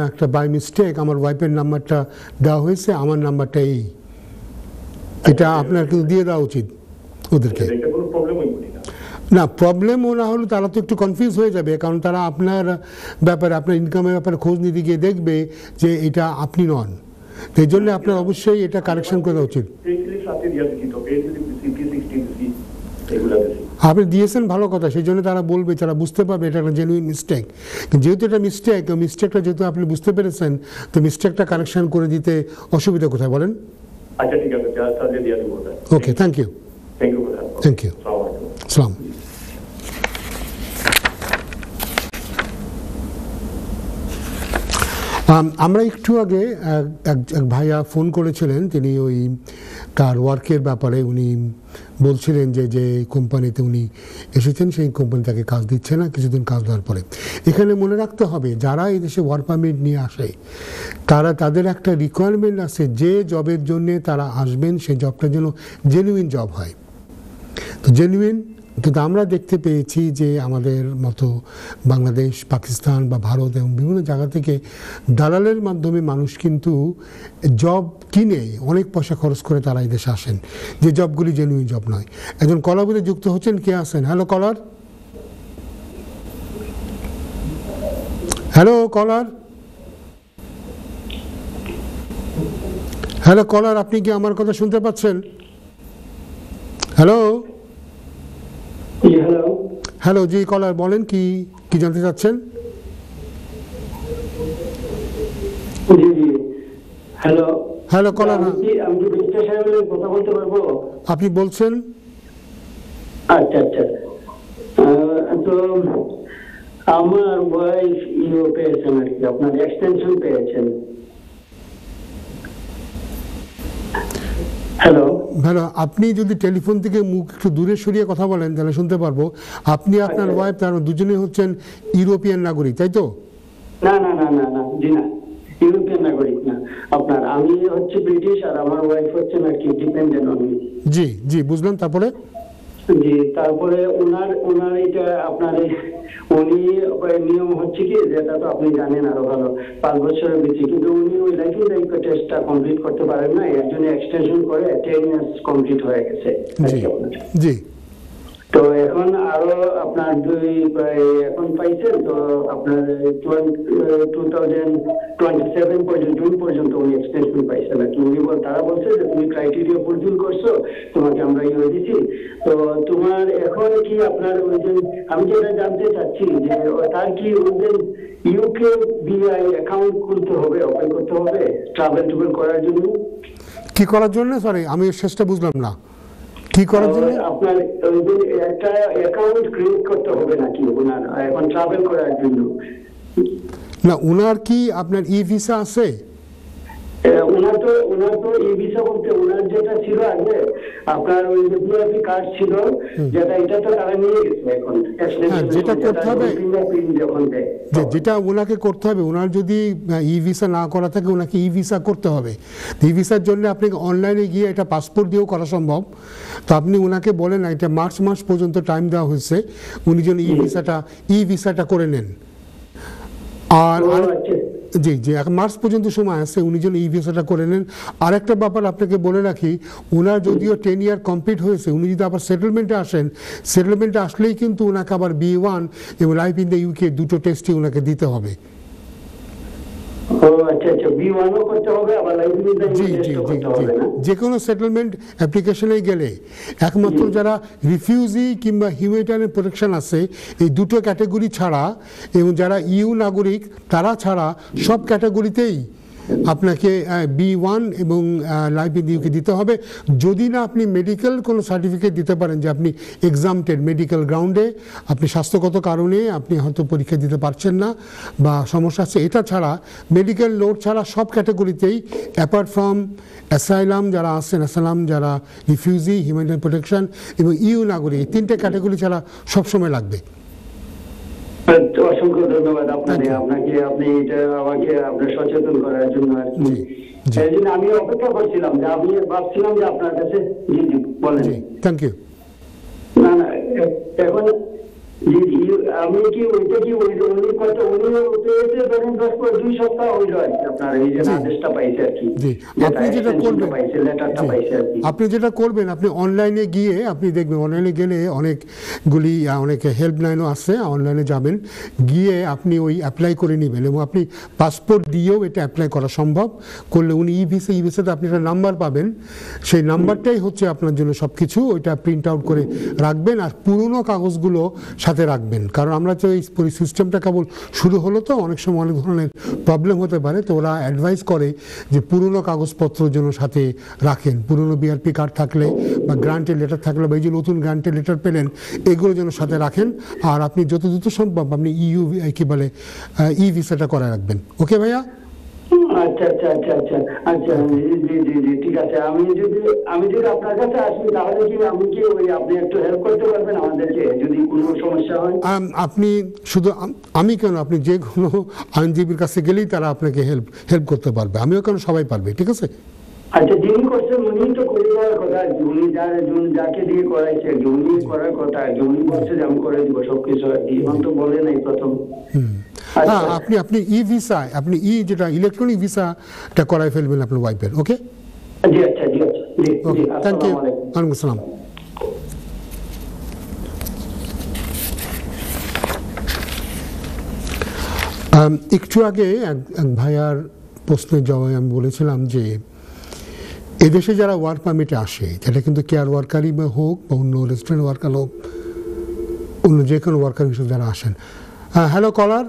একটা বাই মিস্টেক আমার ওয়াইফের নাম্বারটা দেওয়া হয়েছে, আমার নাম্বারটা এই, এটা আপনার কিন্তু দিয়ে দেওয়া উচিত ওদেরকে। এটা কোনো প্রবলেম হইব না, প্রবলেমও না হলে তারা তো একটু কনফিউজ হয়ে যাবে, কারণ তারা আপনার ব্যাপারে, আপনার ইনকামের ব্যাপারে খোঁজ নিতে গিয়ে দেখবে যে এটা আপনি নন। এই জন্য আপনার অবশ্যই এটা কারেকশন করা উচিত। আপনি দিয়েছেন ভালো কথা, সেই জন্য তারা বলবে, তারা বুঝতে পারবে এটা একটা জেনুইন মিস্টেক। যেহেতু এটা মিস্টেকটা যেহেতু আপনি বুঝতে পেরেছেন, তো মিস্টেকটা কারেকশন করে দিতে অসুবিধা কোথায় বলেন? আচ্ছা ঠিক আছে, ওকে, থ্যাংক ইউ, থ্যাংক ইউ, সালাম। আমরা একটু আগে এক ভাইয়া ফোন করেছিলেন, তিনি ওই তার ওয়ার্কের ব্যাপারে উনি বলছিলেন যে কোম্পানিতে উনি এসেছেন সেই কোম্পানি তাকে কাজ দিচ্ছে না, কিছুদিন কাজ দেওয়ার পরে। এখানে মনে রাখতে হবে যারা এই দেশে ওয়ার্ক পারমিট নিয়ে আসে তাদের একটা রিকোয়ারমেন্ট আছে, যে জবের জন্যে তারা আসবেন সেই জবটা যেন জেনুইন জব হয়। তো জেনুইন, কিন্তু আমরা দেখতে পেয়েছি যে আমাদের মতো বাংলাদেশ, পাকিস্তান বা ভারত এবং বিভিন্ন জায়গা থেকে দালালের মাধ্যমে মানুষ কিন্তু জব কিনে অনেক পয়সা খরচ করে তারা এই দেশে আসেন, যে জবগুলি জেনুইন জব নয়। একজন কলার বলে যুক্ত হচ্ছেন, কে আছেন? হ্যালো কলার, হ্যালো কলার, হ্যালো কলার, আপনি কি আমার কথা শুনতে পাচ্ছেন? হ্যালো, হ্যালো, জি কলার বলেন, কি জানতে চাচ্ছেন? হ্যালো, হ্যালো কলার, আমি কথা বলতে পারবো? আপনি বলছেন? আচ্ছা আচ্ছা, তো আমার ওয়াইফ পেয়েছেন আর কি, আপনার এক্সটেনশন পেয়েছেন। হ্যালো, আপনি যদি টেলিফোন থেকে মুখ একটু দূরে সরিয়ে কথা বলেন তাহলে শুনতে পারবো। আপনি, আপনার ওয়াইফ, তার দুজনেই হচ্ছেন ইউরোপিয়ান নাগরিক, তাই তো? না না না না না, জি না, ইউরোপিয়ান নাগরিক না। আপনার আমি হচ্ছে ব্রিটিশ আর আমার ওয়াইফ হচ্ছেন আর কি ডিপেন্ডেন্ট অন মি। জি জি, বুঝলাম। তারপরে? জি, তারপরে ওনার এটা আপনার উনি নিয়ম হচ্ছে কি, যেটা তো আপনি জানেন আরো ভালো, 5 বছরের বেশি, কিন্তু উনি ওই লাইফ টেস্টটা কমপ্লিট করতে পারেন না, এর জন্য এক্সটেনশন করে 10 ইয়ার্স কমপ্লিট হয়ে গেছে। জি, তো এখন আরো আপনার এখন পাইছেন তো আপনার 2027 পর্যন্ত, জুন পর্যন্ত উনি এক্সটেনশন পাইছেন আর কি। তারা বলছে যে তুমি ক্রাইটেরিয়া ফুলফিল করছো, তোমাকে আমরা দিচ্ছি। তো তোমার এখন কি আপনার ওই যে, আমি যেটা জানতে চাচ্ছি যে তার কি ওদের ইউকে বিআই অ্যাকাউন্ট খুলতে হবে, ওপেন করতে হবে ট্রাভেল করার জন্য? কি করার জন্য? সরি, আমি শেষটা বুঝলাম না। কি করার জন্য? আপনার একটা অ্যাকাউন্ট ক্রিয়েট করতে হবে নাকি ওনার এখন ট্রাভেল করার জন্য? না, ওনার কি আপনার ই ভিসা আছে? ওনার তো ই ভিসা বলতে ওনার যেটা ছিল আগে আপনার ওই যে ভিআইপি কার্ড ছিল, যেটা এটা তো তারা নিয়ে গেছে এখন। যেটা করতে হবে, যখন দেয়, যেটা ওনাকে করতে হবে, ওনার যদি ই ভিসা না করা থাকে ওনাকে ই ভিসা করতে হবে। ই ভিসার জন্য আপনাকে অনলাইনে গিয়ে এটা পাসপোর্ট দিয়েও করা সম্ভব। তো আপনি ওনাকে বলেন, এটা মার্চ মাস পর্যন্ত টাইম দেওয়া হয়েছে, উনি যেন ই ভিসাটা করে নেন। আর জি জি, মার্চ পর্যন্ত সময় আছে, উনি যেন এই ভিসাটা করে নেন। আর একটা ব্যাপার আপনাকে বলে রাখি, ওনার যদিও 10 ইয়ার কমপ্লিট হয়েছে, উনি যদি আবার সেটেলমেন্টে আসেন, সেটেলমেন্টে আসলেই কিন্তু ওনাকে আবার B1 এবং লাইফ ইন দ্য ইউকে দুটো টেস্টই ওনাকে দিতে হবে। জি জি জি জি, যে কোনো সেটেলমেন্ট অ্যাপ্লিকেশনে গেলে একমাত্র যারা রিফিউজি কিংবা হিউম্যানিটারিয়ান প্রোটেকশন আছে এই দুটো ক্যাটাগরি ছাড়া এবং যারা ইউ নাগরিক তারা ছাড়া সব ক্যাটাগরিতেই আপনাকে B1 এবং লাইফ ইন ইউকে দিতে হবে। যদি না আপনি মেডিকেল কোনো সার্টিফিকেট দিতে পারেন যে আপনি এক্সামটেড মেডিকেল গ্রাউন্ডে, আপনি স্বাস্থ্যগত কারণে আপনি হয়তো পরীক্ষা দিতে পারছেন না বা সমস্যা আছে, এটা ছাড়া মেডিকেল নোট ছাড়া সব ক্যাটাগরিতেই অ্যাপার্ট ফ্রম অ্যাসাইলাম যারা আছেন, অ্যাসাইলাম যারা রিফিউজি, হিউম্যানিটারিয়ান প্রোটেকশন এবং ইউ নাগরিক, এই তিনটে ক্যাটাগরি ছাড়া সবসময় লাগবে। অসংখ্য ধন্যবাদ আপনাকে, আপনি এটা আমাকে আপনার সচেতন করার জন্য আর কি। এই জন্য আমি অপেক্ষা করছিলাম যে আমি ভাবছিলাম যে আপনার কাছে। জি জি বলেন। Thank you. না না, এখন আমি কি ওইটা কি উনি কত উনি পেয়েছে ধরেন 2 সপ্তাহ হইল আর কি আপনার এই যে আদেশটা পাইছে আর কি। আপনি যেটা করবেন, লেটারটা পাইছে আর কি, আপনি যেটা করবেন, আপনি অনলাইনে গিয়ে আপনি দেখবেন, অনলাইনে গেলে অনেকগুলি অনেক হেল্পলাইনও আছে, অনলাইনে যাবেন, গিয়ে আপনি ওই অ্যাপ্লাই করে নেবেন এবং আপনি পাসপোর্ট দিয়েও এটা অ্যাপ্লাই করা সম্ভব। করলে উনি ই ভিসাতে আপনি একটা নাম্বার পাবেন, সেই নাম্বারটাই হচ্ছে আপনার জন্য সব কিছু। ওইটা প্রিন্ট আউট করে রাখবেন আর পুরনো কাগজগুলো সাথে রাখবেন, কারণ আমরা তো এই সিস্টেমটা কেবল শুরু হলো তো অনেক সময় অনেক ধরনের প্রবলেম হতে পারে। তো ওরা অ্যাডভাইস করে যে পুরনো কাগজপত্র যেন সাথে রাখেন, পুরনো BRP কার্ড থাকলে বা গ্রান্টের লেটার থাকলে বা এই যে নতুন গ্রান্টের লেটার পেলেন এগুলো যেন সাথে রাখেন। আর আপনি যত দ্রুত সম্ভব আপনি কি বলে ই ভিসাটা করে রাখবেন। ওকে ভাইয়া? আচ্ছা আচ্ছা আচ্ছা আচ্ছা আচ্ছা, জি জি জি ঠিক আছে। আমি যদি আপনার কাছে আসি তাহলে কি ওই আপনি একটু হেল্প করতে পারবেন আমাদেরকে যদি কোনো সমস্যা হয়? আপনি শুধু আমি কেন, আপনি যে কোনো আইনজীবীর কাছে গেলেই তারা আপনাকে হেল্প করতে পারবে, আমিও কেন, সবাই পারবে। ঠিক আছে? আচ্ছা, যিনি করছেন উনি তো করে দেওয়ার কথা, উনি যাকে দিয়ে করাইছে উনি করার কথা, উনি বলছে যে আমি করে দিব সবকিছু আর কি, তো বলে নাই প্রথম। হ্যাঁ, আপনি ই ভিসা, আপনি যেটা ইলেকট্রনিক ভিসাটা করাই ফেলবেন আপনার ওয়াইফের। ওকে? জি আচ্ছা জি আচ্ছা জি, থ্যাংক ইউ। ওয়ালাইকুম আসসালাম। একটু আগে এক ভাইয়ার প্রশ্নের জবাবে আমি বলেছিলাম যে এদেশে যারা ওয়ার্ক পারমিটে আসে, যেটা কিন্তু কেয়ার ওয়ার্কারই হোক বা অন্য রেস্টুরেন্ট ওয়ার্কার হোক, অন্য যে কোনো ওয়ার্কার হিসেবে যারা আসেন। হ্যালো কলার,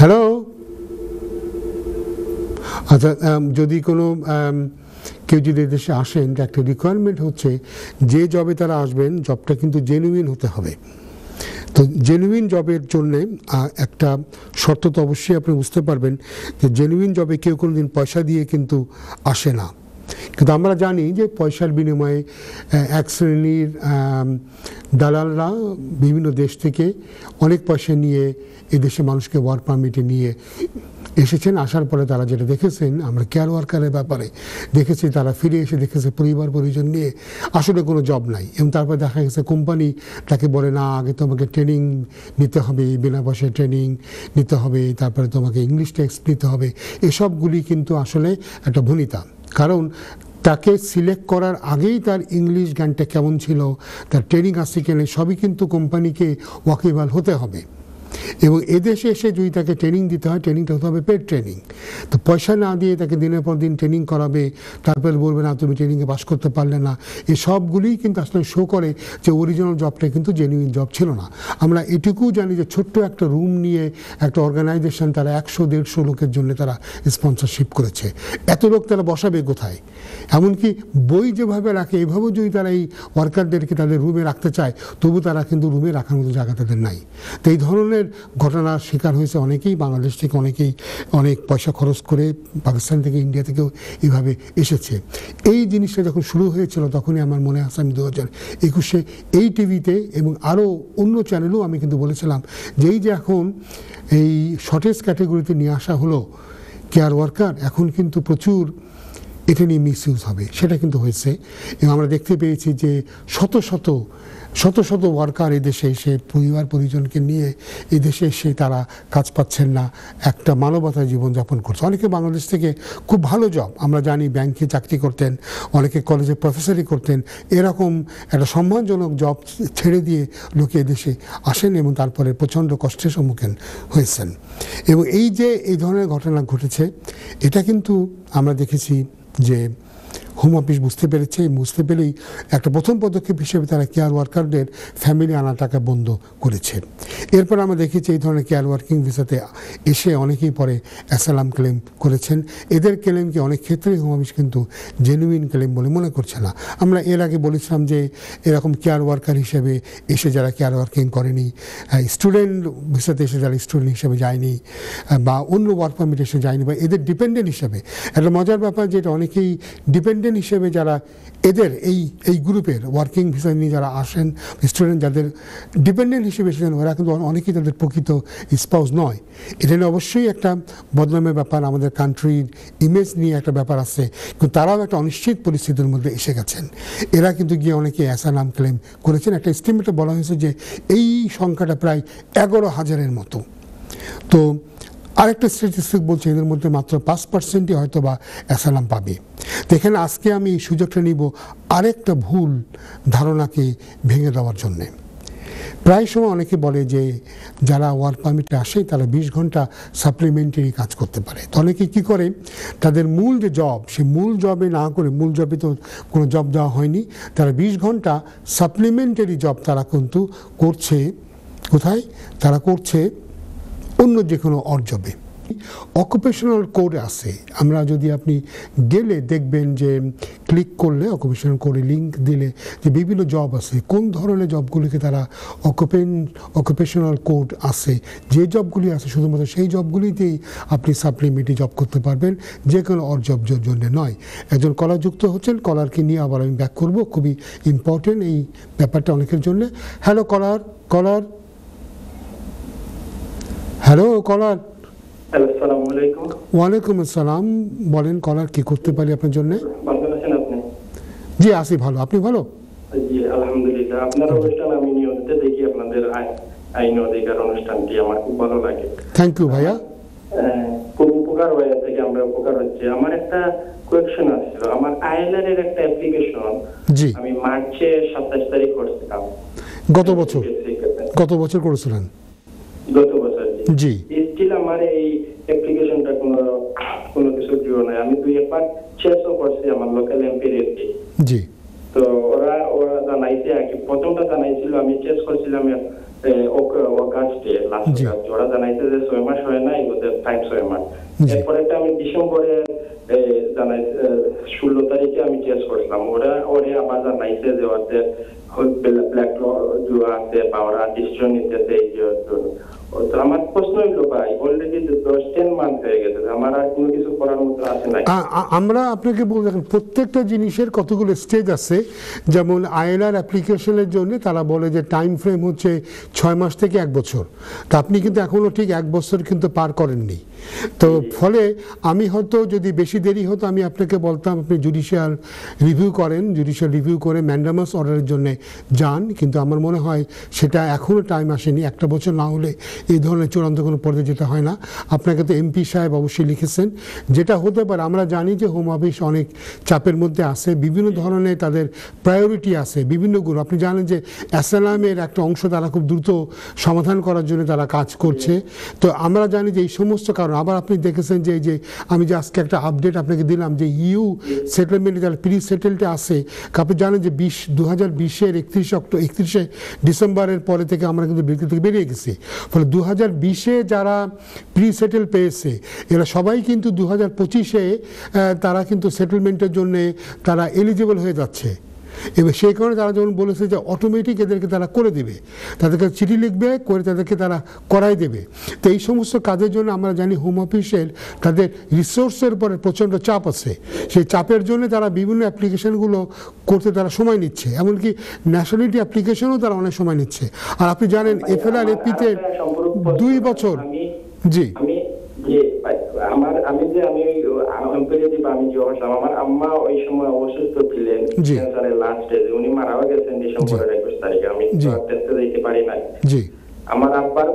হ্যালো। আচ্ছা, যদি কোনো কেউ যদি দেশে আসেন, একটা রিকোয়ারমেন্ট হচ্ছে যে জবে তারা আসবেন জবটা কিন্তু জেনুইন হতে হবে। তো জেনুইন জবের জন্যে একটা শর্ত তো অবশ্যই আপনি বুঝতে পারবেন যে জেনুইন জবে কেউ কোনো দিন পয়সা দিয়ে কিন্তু আসে না। কিন্তু আমরা জানি যে পয়সার বিনিময়ে এক শ্রেণীর দালালরা বিভিন্ন দেশ থেকে অনেক পয়সা নিয়ে এদেশে মানুষকে ওয়ার্ক পারমিটে নিয়ে এসেছেন। আসার পরে তারা যেটা দেখেছেন, আমরা কেয়ার ওয়ার্কারের ব্যাপারে দেখেছি, তারা ফিরে এসে দেখেছে পরিবার পরিজন নিয়ে আসলে কোনো জব নাই। এবং তারপরে দেখা গেছে কোম্পানি তাকে বলে, না আগে তোমাকে ট্রেনিং নিতে হবে, বিনা পয়সায় ট্রেনিং নিতে হবে, তারপরে তোমাকে ইংলিশ টেক্সট নিতে হবে। এসবগুলি কিন্তু আসলে একটা ভনিতা, কারণ তাকে সিলেক্ট করার আগেই তার ইংলিশ জ্ঞানটা কেমন ছিল, তার ট্রেনিং আসছে কিনা, সবই কিন্তু কোম্পানিকে ওয়াকিবহাল হতে হবে। এবং এদেশে এসে যদি তাকে ট্রেনিং দিতে হয়, ট্রেনিংটা হতে হবে পেড ট্রেনিং। তো পয়সা না দিয়ে তাকে দিনের পর দিন ট্রেনিং করাবে, তারপরে বলবে না তুমি ট্রেনিংয়ে পাস করতে পারলে না, এই সবগুলিই কিন্তু আসলে শো করে যে অরিজিনাল জবটা কিন্তু জেনুইন জব ছিল না। আমরা এটুকু জানি যে ছোট্ট একটা রুম নিয়ে একটা অর্গানাইজেশন তারা 100-150 লোকের জন্য তারা স্পন্সরশিপ করেছে। এত লোক তারা বসাবে কোথায়? এমনকি বই যেভাবে রাখে এভাবেও যদি তারা এই ওয়ার্কারদেরকে তাদের রুমে রাখতে চায়, তবু তারা কিন্তু রুমে রাখার মতো জায়গা তাদের নাই। তো এই ধরনের ঘটনার শিকার হয়েছে অনেকেই, বাংলাদেশ থেকে অনেকেই অনেক পয়সা খরচ করে পাকিস্তান থেকে ইন্ডিয়া থেকেও এইভাবে এসেছে। এই জিনিসটা যখন শুরু হয়েছিল তখনই আমার মনে আছে আমি 2021-এ এই টিভিতে এবং আরও অন্য চ্যানেলেও আমি কিন্তু বলেছিলাম যে এই যে এখন এই শর্টেজ ক্যাটেগরিতে নিয়ে আসা হলো কেয়ার ওয়ার্কার, এখন কিন্তু প্রচুর এটা নিয়ে মিসইউজ হবে, সেটা কিন্তু হয়েছে। এবং আমরা দেখতে পেয়েছি যে শত শত ওয়ার্কার এদেশে এসে পরিবার পরিজনকে নিয়ে এদেশে এসে তারা কাজ পাচ্ছেন না, একটা মানবতার জীবনযাপন করছে। অনেকে বাংলাদেশ থেকে খুব ভালো জব, আমরা জানি ব্যাংকে চাকরি করতেন, অনেকে কলেজে প্রফেসরি করতেন, এরকম একটা সম্মানজনক জব ছেড়ে দিয়ে লোকে এদেশে আসেন এবং তারপরে প্রচণ্ড কষ্টের সম্মুখীন হয়েছেন। এবং এই যে এই ধরনের ঘটনা ঘটেছে, এটা কিন্তু আমরা দেখেছি যে হোম অফিস বুঝতে পেরেছে, বুঝতে পেরেই একটা প্রথম পদক্ষেপ হিসেবে তারা কেয়ার ওয়ার্কারদের ফ্যামিলি আনা টাকা বন্ধ করেছে। এরপর আমরা দেখেছি এই ধরনের কেয়ার ওয়ার্কিং ভিসাতে এসে অনেকেই পরে অ্যাসাইলাম ক্লেম করেছেন। এদের ক্লেমকে অনেক ক্ষেত্রেই হোম অফিস কিন্তু জেনুইন ক্লেম বলে মনে করছে না। আমরা এর আগে বলেছিলাম যে এরকম কেয়ার ওয়ার্কার হিসেবে এসে যারা কেয়ার ওয়ার্কিং করেনি, স্টুডেন্ট ভিসাতে এসে যারা স্টুডেন্ট হিসেবে যায়নি, বা অন্য ওয়ার্ক পারমিট এসে যায়নি, বা এদের ডিপেন্ডেন্ট হিসেবে, একটা মজার ব্যাপার যেটা অনেকেই ডিপেন্ডেন্ট হিসেবে যারা এদের এই গ্রুপের ওয়ার্কিং ভিসা নিয়ে যারা আসেন, স্টুডেন্ট যাদের ডিপেন্ডেন্ট হিসেবে এসেছেন, ওরা কিন্তু অনেকেই তাদের প্রকৃত স্পাউস নয়। এটা নিয়ে অবশ্যই একটা বদনামের ব্যাপার, আমাদের কান্ট্রির ইমেজ নিয়ে একটা ব্যাপার আছে, কিন্তু তারাও একটা অনিশ্চিত পরিস্থিতির মধ্যে এসে গেছেন। এরা কিন্তু গিয়ে অনেকে অ্যাসাইলাম ক্লেম করেছেন। একটা এস্টিমেটে বলা হয়েছে যে এই সংখ্যাটা প্রায় 11,000-এর মতো। তো আরেকটা স্ট্যাটিস্টিক বলছে এদের মধ্যে মাত্র 5%ই হয়তো বা অ্যাসাইলাম পাবে। তো এখানে আজকে আমি এই সুযোগটা নিব আরেকটা ভুল ধারণাকে ভেঙে দেওয়ার জন্যে। প্রায় সময় অনেকে বলে যে যারা ওয়ার্ক পারমিটে আসে তারা 20 ঘন্টা সাপ্লিমেন্টারি কাজ করতে পারে। তো অনেকে কী করে, তাদের মূল যে জব, সে মূল জবে না করে, মূল জবে তো কোনো জব দেওয়া হয়নি, তারা 20 ঘন্টা সাপ্লিমেন্টারি জব তারা কিন্তু করছে। কোথায় তারা করছে? অন্য যে কোনো অড জবে। অকুপেশনাল কোড আছে, আমরা যদি আপনি গেলে দেখবেন যে ক্লিক করলে অকুপেশনাল কোডে লিঙ্ক দিলে যে বিভিন্ন জব আছে, কোন ধরনের জবগুলিকে তারা অকুপেশনাল কোড আছে, যে জবগুলি আছে শুধুমাত্র সেই জবগুলিতেই আপনি সাপ্লিমেন্টারি জব করতে পারবেন, যে কোনো অড জবের জন্য নয়। একজন কলার যুক্ত হচ্ছেন, কলারকে নিয়ে আবার আমি ব্যাক করব, খুবই ইম্পর্টেন্ট এই ব্যাপারটা অনেকের জন্য। হ্যালো কলার, হ্যালো কলার। আসসালামু আলাইকুম। ওয়ালাইকুম আসসালাম, বলেন কলার, কি করতে পারি আপনার জন্য? ভালো আছেন আপনি? জি আছি ভালো, আপনি ভালো? জি আলহামদুলিল্লাহ। আপনার অনুষ্ঠান আমি নিয়মিত দেখি, আপনাদের আইন অধিকার অনুষ্ঠানটি আমার খুব ভালো লাগে। থ্যাংক ইউ ভাইয়া। খুব উপকার হয়ে থেকে আমরা উপকার হচ্ছে। আমার একটা কোয়েকশন আসছিল, আমার আইএলআর এর একটা অ্যাপ্লিকেশন জি আমি মার্চে 27 তারিখ করছিলাম। গত বছর করেছিলেন? গত বছর জি। স্টিল আমার এই অ্যাপ্লিকেশনটা কোনো কিছু দিও নাই। আমি 2 চেষ্টা করছি আমার লোকাল এমপির এসে। জি। তো ওরা জানাইছে আর কি, প্রথমটা জানাইছিল আমি চেক করছিলাম অগাস্টে, লাস্ট অগাস্টে। ওরা জানাইছে যে 6 মাস হয় না, ওদের টাইম 6 মাস। এরপরে আমি ডিসেম্বরে জানাই 16 তারিখে আমি চেক করছিলাম। ওরা আবার জানাইছে যে ওদের ব্ল্যাক জু আছে বা ওরা ডিসিশন নিতেছে। আমার প্রশ্ন হইলো ভাই, অলরেডি 10-10 মান্থ হয়ে গেছে, আমার আর কোনো কিছু করার মতো আছে না? আমরা আপনাকে বলতে, প্রত্যেকটা জিনিসের কতগুলো স্টেজ আছে। যেমন আইএলআর অ্যাপ্লিকেশনের জন্য তারা বলে যে টাইম ফ্রেম হচ্ছে 6 মাস থেকে 1 বছর। তা আপনি কিন্তু এখনও ঠিক 1 বছর কিন্তু পার করেননি। তো ফলে আমি হয়তো যদি বেশি দেরি হতো আমি আপনাকে বলতাম আপনি জুডিশিয়াল রিভিউ করেন, জুডিশিয়াল রিভিউ করে ম্যান্ডামাস অর্ডারের জন্য যান। কিন্তু আমার মনে হয় সেটা এখনও টাইম আসেনি। 1 বছর না হলে এই ধরনের চূড়ান্ত কোনো পর্যায়ে যেতে হয় না। আপনাকে তো এমপি সাহেব অবশ্যই লিখেছেন। যেটা হতে পারে, আমরা জানি যে হোম অফিস অনেক চাপের মধ্যে আছে, বিভিন্ন ধরনের তাদের প্রায়োরিটি আছে বিভিন্নগুলো। আপনি জানেন যে অ্যাসাইলামের একটা অংশ তারা খুব দ্রুত সমাধান করার জন্য তারা কাজ করছে। তো আমরা জানি যে এই সমস্ত কারণ, আবার আপনি দেখেছেন যে এই যে আমি যে আজকে একটা আপডেট আপনাকে দিলাম যে ইউ সেটেলমেন্টে যারা প্রি সেটেলটে আছে, আপনি জানেন যে 2020-এর 31শে ডিসেম্বরের পরে থেকে আমরা কিন্তু বিরতি থেকে বেরিয়ে গেছি। ফলে 2020-এ যারা প্রি সেটেল পেয়েছে এরা সবাই কিন্তু 2025-এ তারা কিন্তু সেটেলমেন্টের জন্য তারা এলিজিবল হয়ে যাচ্ছে। এবার সেই কারণে তারা যেমন বলেছে যে অটোমেটিক এদেরকে তারা করে দেবে, তাদেরকে চিঠি লিখবে, করে তাদেরকে তারা করাই দেবে। তো এই সমস্ত কাজের জন্য আমরা জানি হোম অফিসের তাদের রিসোর্সের উপরে প্রচণ্ড চাপ আছে। সেই চাপের জন্য তারা বিভিন্ন অ্যাপ্লিকেশনগুলো করতে তারা সময় নিচ্ছে, এমনকি ন্যাশনালিটি অ্যাপ্লিকেশনও তারা অনেক সময় নিচ্ছে। আর আপনি জানেন এফএলআর এপিতে 2 বছর। জি। আমি যে বলে দিবা আমি জি অবশ্যই। আমার আম্মা ওই সময় অসুস্থ ছিলেন, জি। ক্যান্সারের লাস্ট স্টেজে, উনি মারাও গেছেন ডিসেম্বরের 21 তারিখে, আমি জি। দেখতে যেতে পারি নাই। জি আমার আব্বার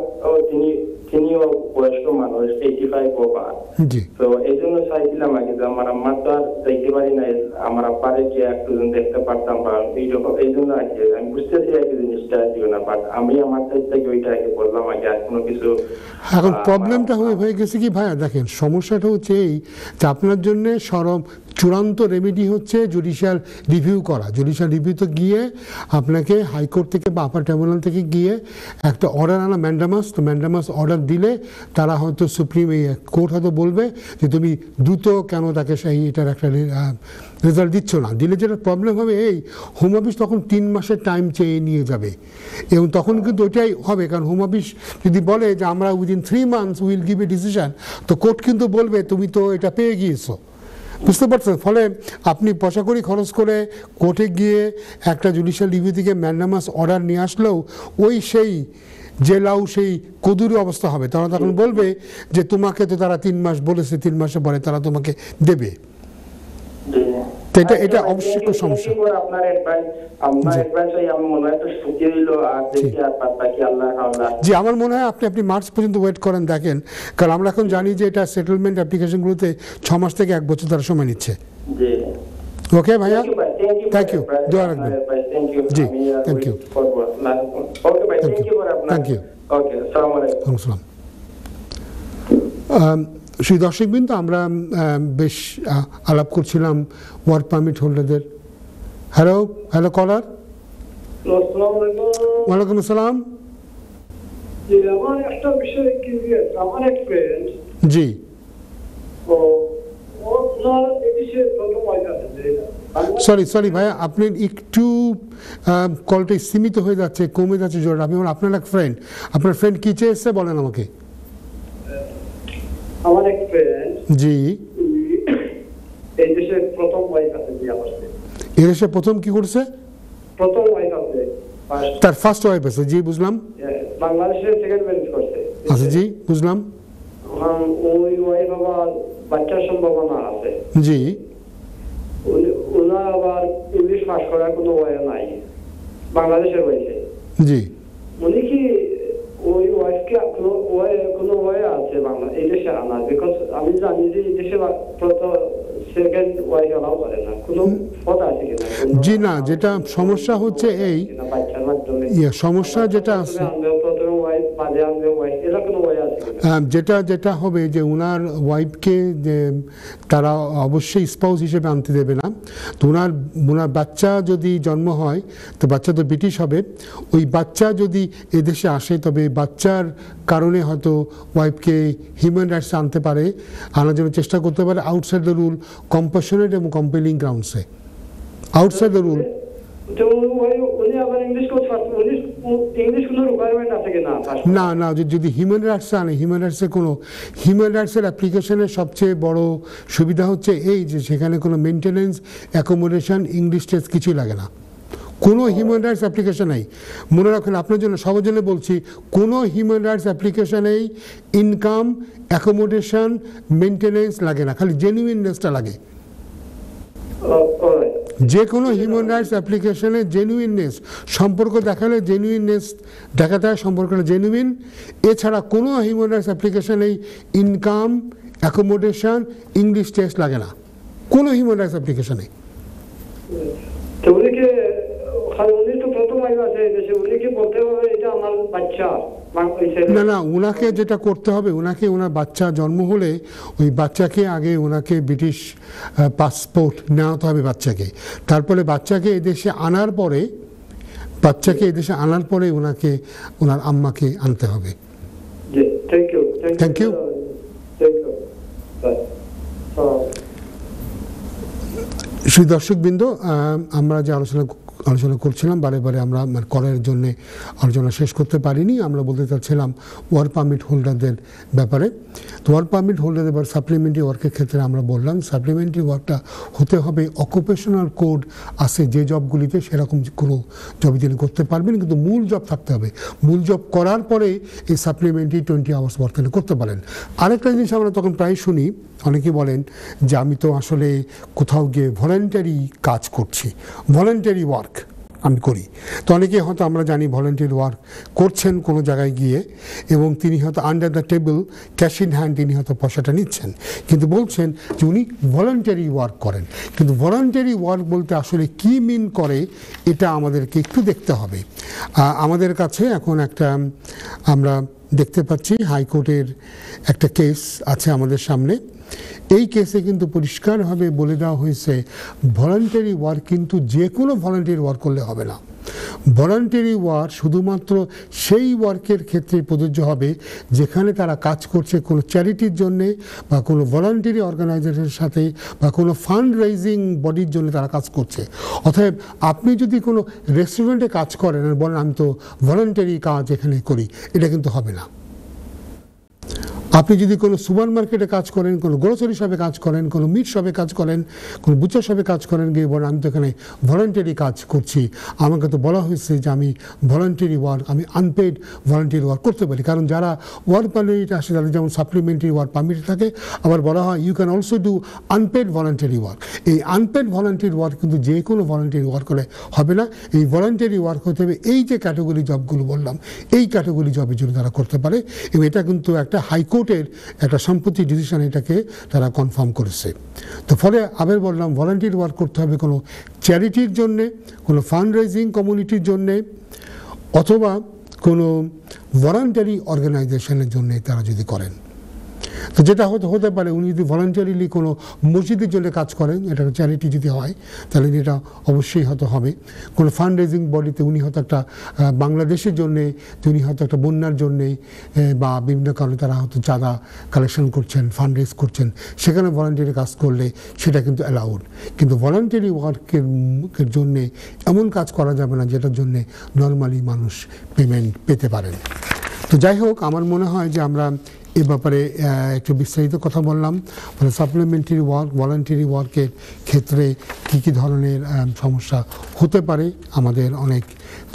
তিনিও বয়স্ক মানুষ, 85 ওভার। জি তো এই জন্য চাইছিলাম আগে যে আমার আম্মা তো আর দেখতে পারি নাই, আমার আব্বারে যে একটু দেখতে পারতাম, বা এই জন্য আগে আমি বুঝতেছি আগে জিনিসটা দিও না, বাট আমি আমার সাইড থেকে ওইটা আগে বললাম আগে, আর কোনো কিছু। এখন প্রবলেমটা হয়ে গেছে কি ভাইয়া, দেখেন সমস্যাটা হচ্ছে এই যে আপনার জন্য চূড়ান্ত রেমেডি হচ্ছে জুডিশিয়াল রিভিউ করা। জুডিশিয়াল রিভিউতে গিয়ে আপনাকে হাইকোর্ট থেকে বা আপার ট্রাইব্যুনাল থেকে গিয়ে একটা অর্ডার আনা, ম্যান্ডামাস। তো ম্যান্ডামাস অর্ডার দিলে তারা হয়তো সুপ্রিম কোর্ট হয়তো বলবে যে তুমি দ্রুত কেন তাকে সেই এটার একটা রেজাল্ট দিচ্ছ না। দিলে যেটা প্রবলেম হবে এই, হোম অফিস তখন 3 মাসের টাইম চেয়ে নিয়ে যাবে, এবং তখন কিন্তু ওইটাই হবে। কারণ হোম অফিস যদি বলে যে আমরা within 3 months will give a decision, তো কোর্ট কিন্তু বলবে তুমি তো এটা পেয়ে গিয়েছো, বুঝতে পারছেন? ফলে আপনি পয়সা করি খরচ করে কোর্টে গিয়ে একটা জুডিশিয়াল রিভিউ থেকে ম্যান্ডামাস অর্ডার নিয়ে আসলেও ওই সেই জেলাও সেই কদুরি অবস্থা হবে। তারা তখন বলবে যে তোমাকে তো তারা 3 মাস বলেছে, 3 মাসের পরে তারা তোমাকে দেবে। তো এটা অবশ্যই খুব সমস্যা। আপনার অ্যাডভাইস, আমার অ্যাডভাইস আমি মনে হয় একটু শুকিয়ে দিল, আর দেখি আর বাকি আল্লাহ আল্লাহ। জি, আমার মনে হয় আপনি মার্চ পর্যন্ত ওয়েট করেন, দেখেন। কারণ আমরা এখন জানি যে এটা সেটেলমেন্ট অ্যাপ্লিকেশনগুলোতে 6 মাস থেকে 1 বছর তারা সময় নিচ্ছে। জি ওকে ভাইয়া, থ্যাংক ইউ, দোয়া রাখবেন। জি, থ্যাংক ইউ, ওকে ভাই, থ্যাংক ইউ ফর আপনার। থ্যাংক ইউ, ওকে, আসসালামু আলাইকুম। আসসালাম। সেই দর্শকবৃন্দ, আমরা বেশ আলাপ করছিলাম ওয়ার্ক পারমিট হোল্ডারদের। হ্যালো কলার। ওয়ালাইকুম আসসালাম। আমার একটা বিষয় কি, আমার এক ফ্রেন্ড, জি সরি ভাইয়া, আপনি একটু কলটা সীমিত হয়ে যাচ্ছে, কমে যাচ্ছে জোর। আমি আপনার এক ফ্রেন্ড, আপনার ফ্রেন্ড কি চেয়েছে বলেন আমাকে। আমার এক ফ্রেন্ড জি, এই দেশের প্রথম ওয়াইফ আছে, এই দেশে প্রথম কি করছে? প্রথম ওয়াইফ আছে, তার ফার্স্ট ওয়াইফ আছে। জি বুঝলাম। বাংলাদেশে সেকেন্ড ম্যারেজ করছে। আচ্ছা জি বুঝলাম। ওই ওয়াইফ আবার বাচ্চার সম্ভাবনা আছে। জি, ওনার আবার ইংলিশ পাস করার কোনো ওয়ে নাই, বাংলাদেশের ওয়াইফে। জি, উনি কি ওই ওয়াইফকে কোনো ওয়ে আছে বাংলা এই দেশে আনার? বিকজ আমি জানি যে এই দেশে সেকেন্ড ওয়াইফ অ্যালাউ করে না, কোনো পথ আছে কিনা? জি না, যেটা সমস্যা হচ্ছে এই বাচ্চার মাধ্যমে সমস্যা যেটা আছে, যেটা হবে যে ওনার ওয়াইফকে যে তারা অবশ্যই স্পাউস হিসেবে আনতে দেবে না। তো ওনার বাচ্চা যদি জন্ম হয়, তো বাচ্চা তো ব্রিটিশ হবে। ওই বাচ্চা যদি এদেশে আসে, তবে বাচ্চার কারণে হয়তো ওয়াইফকে হিউম্যান রাইটস আনতে পারে, আনার জন্য চেষ্টা করতে পারে, আউটসাইড দ্য রুল, কম্পাশনেট এবং কম্পেলিং গ্রাউন্ডসে। আউটসাইড দ্য রুল না, যদি হিউম্যান রাইটস আনে, হিউম্যান রাইটসের অ্যাপ্লিকেশনের সবচেয়ে বড় সুবিধা হচ্ছে এই যে সেখানে কোনো মেনটেনেন্স, অ্যাকোমোডেশন, ইংলিশ টেস্ট কিছুই লাগে না। কোনো হিউম্যান রাইটস অ্যাপ্লিকেশন নেই, মনে রাখেন, আপনার জন্য সবার জন্য বলছি, কোনো হিউম্যান রাইটস অ্যাপ্লিকেশনেই ইনকাম, অ্যাকোমোডেশন, মেনটেনেন্স লাগে না, খালি জেনুইননেসটা লাগে। যে কোনো হিউম্যান রাইটস অ্যাপ্লিকেশনে জেনুইননেস সম্পর্ক দেখালে, জেনুইননেস দেখাতে হয় সম্পর্কটা জেনুইন। এছাড়া কোনো হিউম্যান রাইটস অ্যাপ্লিকেশনেই ইনকাম, অ্যাকোমোডেশন, ইংলিশ টেস্ট লাগে না, কোনো হিউম্যান রাইটস অ্যাপ্লিকেশনে। না, ওনাকে যেটা করতে হবে, ওনার বাচ্চা জন্ম হলে ওই বাচ্চাকে আগে ওনাকে ব্রিটিশ পাসপোর্ট নেওয়াতে হবে বাচ্চাকে। তারপরে বাচ্চাকে এদেশে আনার পরে ওনাকে ওনার আম্মাকে আনতে হবে। Thank you. দর্শকবৃন্দ, আমরা যে আলোচনা আলোচনা করছিলাম, বারে বারে আমরা করার জন্য আলোচনা শেষ করতে পারিনি। আমরা বলতে চাচ্ছিলাম ওয়ার্ক পারমিট হোল্ডারদের ব্যাপারে। তো ওয়ার্ক পারমিট হোল্ডারদের এবার সাপ্লিমেন্টারি ওয়ার্কের ক্ষেত্রে আমরা বললাম সাপ্লিমেন্টারি ওয়ার্কটা হতে হবে অকুপেশনাল কোড আছে যে জবগুলিতে, সেরকম কোনো জবই তিনি করতে পারবেন, কিন্তু মূল জব থাকতে হবে। মূল জব করার পরে এই সাপ্লিমেন্টারি 20 আওয়ার্স ওয়ার্ক তিনি করতে পারেন। আরেকটা জিনিস আমরা তখন প্রায় শুনি, অনেকে বলেন যে আমি তো আসলে কোথাও গিয়ে ভলান্টারি কাজ করছি, ভলান্টারি ওয়ার্ক আমি করি। তো অনেকে হয়তো আমরা জানি ভলান্টারি ওয়ার্ক করছেন কোনো জায়গায় গিয়ে, এবং তিনি হয়তো under the table cash in hand তিনি হয়তো পয়সাটা নিচ্ছেন, কিন্তু বলছেন যে উনি ভলান্টারি ওয়ার্ক করেন। কিন্তু ভলান্টারি ওয়ার্ক বলতে আসলে কী মিন করে এটা আমাদেরকে একটু দেখতে হবে। আমাদের কাছে এখন একটা আমরা দেখতে পাচ্ছি হাইকোর্টের একটা কেস আছে আমাদের সামনে। এই কেসে কিন্তু পরিষ্কারভাবে বলে দেওয়া হয়েছে ভলান্টারি ওয়ার্ক কিন্তু যে কোনো ভলান্টারি ওয়ার্ক করলে হবে না। ভলান্টারি ওয়ার্ক শুধুমাত্র সেই ওয়ার্কের ক্ষেত্রে প্রযোজ্য হবে যেখানে তারা কাজ করছে কোনো চ্যারিটির জন্যে বা কোনো ভলান্টারি অর্গানাইজেশনের সাথে বা কোনো ফান্ড রেইজিং বডির জন্য তারা কাজ করছে। অতএব আপনি যদি কোনো রেস্টুরেন্টে কাজ করেন আর বলেন আমি তো ভলান্টারি কাজ এখানে করি, এটা কিন্তু হবে না। আপনি যদি কোনো সুপার মার্কেটে কাজ করেন, কোনো গ্রোসারি শপে কাজ করেন, কোনো মিট শপে কাজ করেন, কোনো বুচার শপে কাজ করেন, গিয়ে বলেন আমি তো এখানে ভলান্টারি কাজ করছি, আমাকে তো বলা হয়েছে যে আমি ভলান্টারি ওয়ার্ক, আমি আনপেড ভলান্টারি ওয়ার্ক করতে পারি। কারণ যারা ওয়ার্ক পারমিট আসে তাদের যেমন সাপ্লিমেন্টারি ওয়ার্ক পারমিট থাকে, আবার বলা হয় you can also do unpaid voluntary work. এই আনপেড ভলান্টারি ওয়ার্ক কিন্তু যে কোনো ভলান্টারি ওয়ার্ক করে হবে না। এই ভলান্টারি ওয়ার্ক হতে হবে এই যে ক্যাটাগরি জবগুলো বললাম, এই ক্যাটাগরি জবের জন্য তারা করতে পারে। এবং এটা কিন্তু একটা হাইকোর্টের একটা সম্প্রতি ডিসিশন এটাকে তারা কনফার্ম করেছে। তো ফলে আবার বললাম ভলান্টিয়ার ওয়ার্ক করতে হবে কোনো চ্যারিটির জন্যে, কোনো ফান্ড রেজিং কমিউনিটির জন্যে, অথবা কোনো ভলান্টারি অর্গানাইজেশনের জন্যে তারা যদি করেন। তো যেটা হতে পারে উনি যদি ভলান্টারিলি কোনো মসজিদের জন্য কাজ করেন, এটা চ্যারিটি যদি হয় তাহলে এটা অবশ্যই হয়তো হবে। কোনো ফান্ড রেজিং বডিতে উনি হয়তো একটা বাংলাদেশের জন্যে, উনি হয়তো একটা বন্যার জন্যে বা বিভিন্ন কারণে তারা হয়তো চাঁদা কালেকশন করছেন, ফান্ড রেজ করছেন, সেখানে ভলান্টারি কাজ করলে সেটা কিন্তু অ্যালাউড। কিন্তু ভলান্টারি ওয়ার্কের জন্যে এমন কাজ করা যাবে না যেটার জন্যে নর্মালি মানুষ পেমেন্ট পেতে পারেন। তো যাই হোক, আমার মনে হয় যে আমরা এ ব্যাপারে একটু বিস্তারিত কথা বললাম। মানে সাপ্লিমেন্টারি ওয়ার্ক, ভলান্টারি ওয়ার্কের ক্ষেত্রে কী কী ধরনের সমস্যা হতে পারে। আমাদের অনেক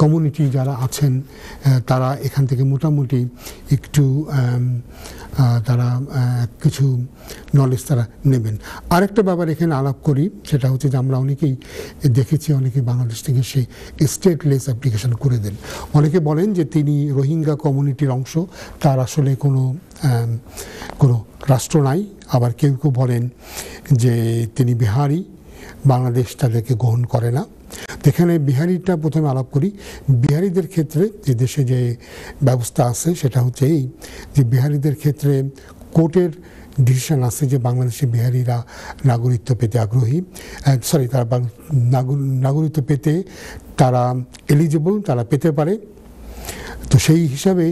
কমিউনিটি যারা আছেন তারা এখান থেকে মোটামুটি একটু তারা কিছু নলেজ তারা নেবেন। আরেকটা ব্যাপার এখানে আলাপ করি, সেটা হচ্ছে যে আমরা অনেকেই দেখেছি অনেকে বাংলাদেশ থেকে সেই স্টেটলেস অ্যাপ্লিকেশন করে দেন। অনেকে বলেন যে তিনি রোহিঙ্গা কমিউনিটির অংশ, তার আসলে কোনো রাষ্ট্র নাই। আবার কেউ কেউ বলেন যে তিনি বিহারি, বাংলাদেশ তাদেরকে গ্রহণ করে না। এখানে বিহারিটা প্রথমে আলাপ করি। বিহারিদের ক্ষেত্রে যে দেশে যে ব্যবস্থা আছে সেটা হচ্ছে এই যে বিহারিদের ক্ষেত্রে কোর্টের ডিসিশন আছে যে বাংলাদেশি বিহারিরা নাগরিকত্ব পেতে আগ্রহী, তারা নাগরিকত্ব পেতে তারা এলিজিবল, তারা পেতে পারে। তো সেই হিসাবে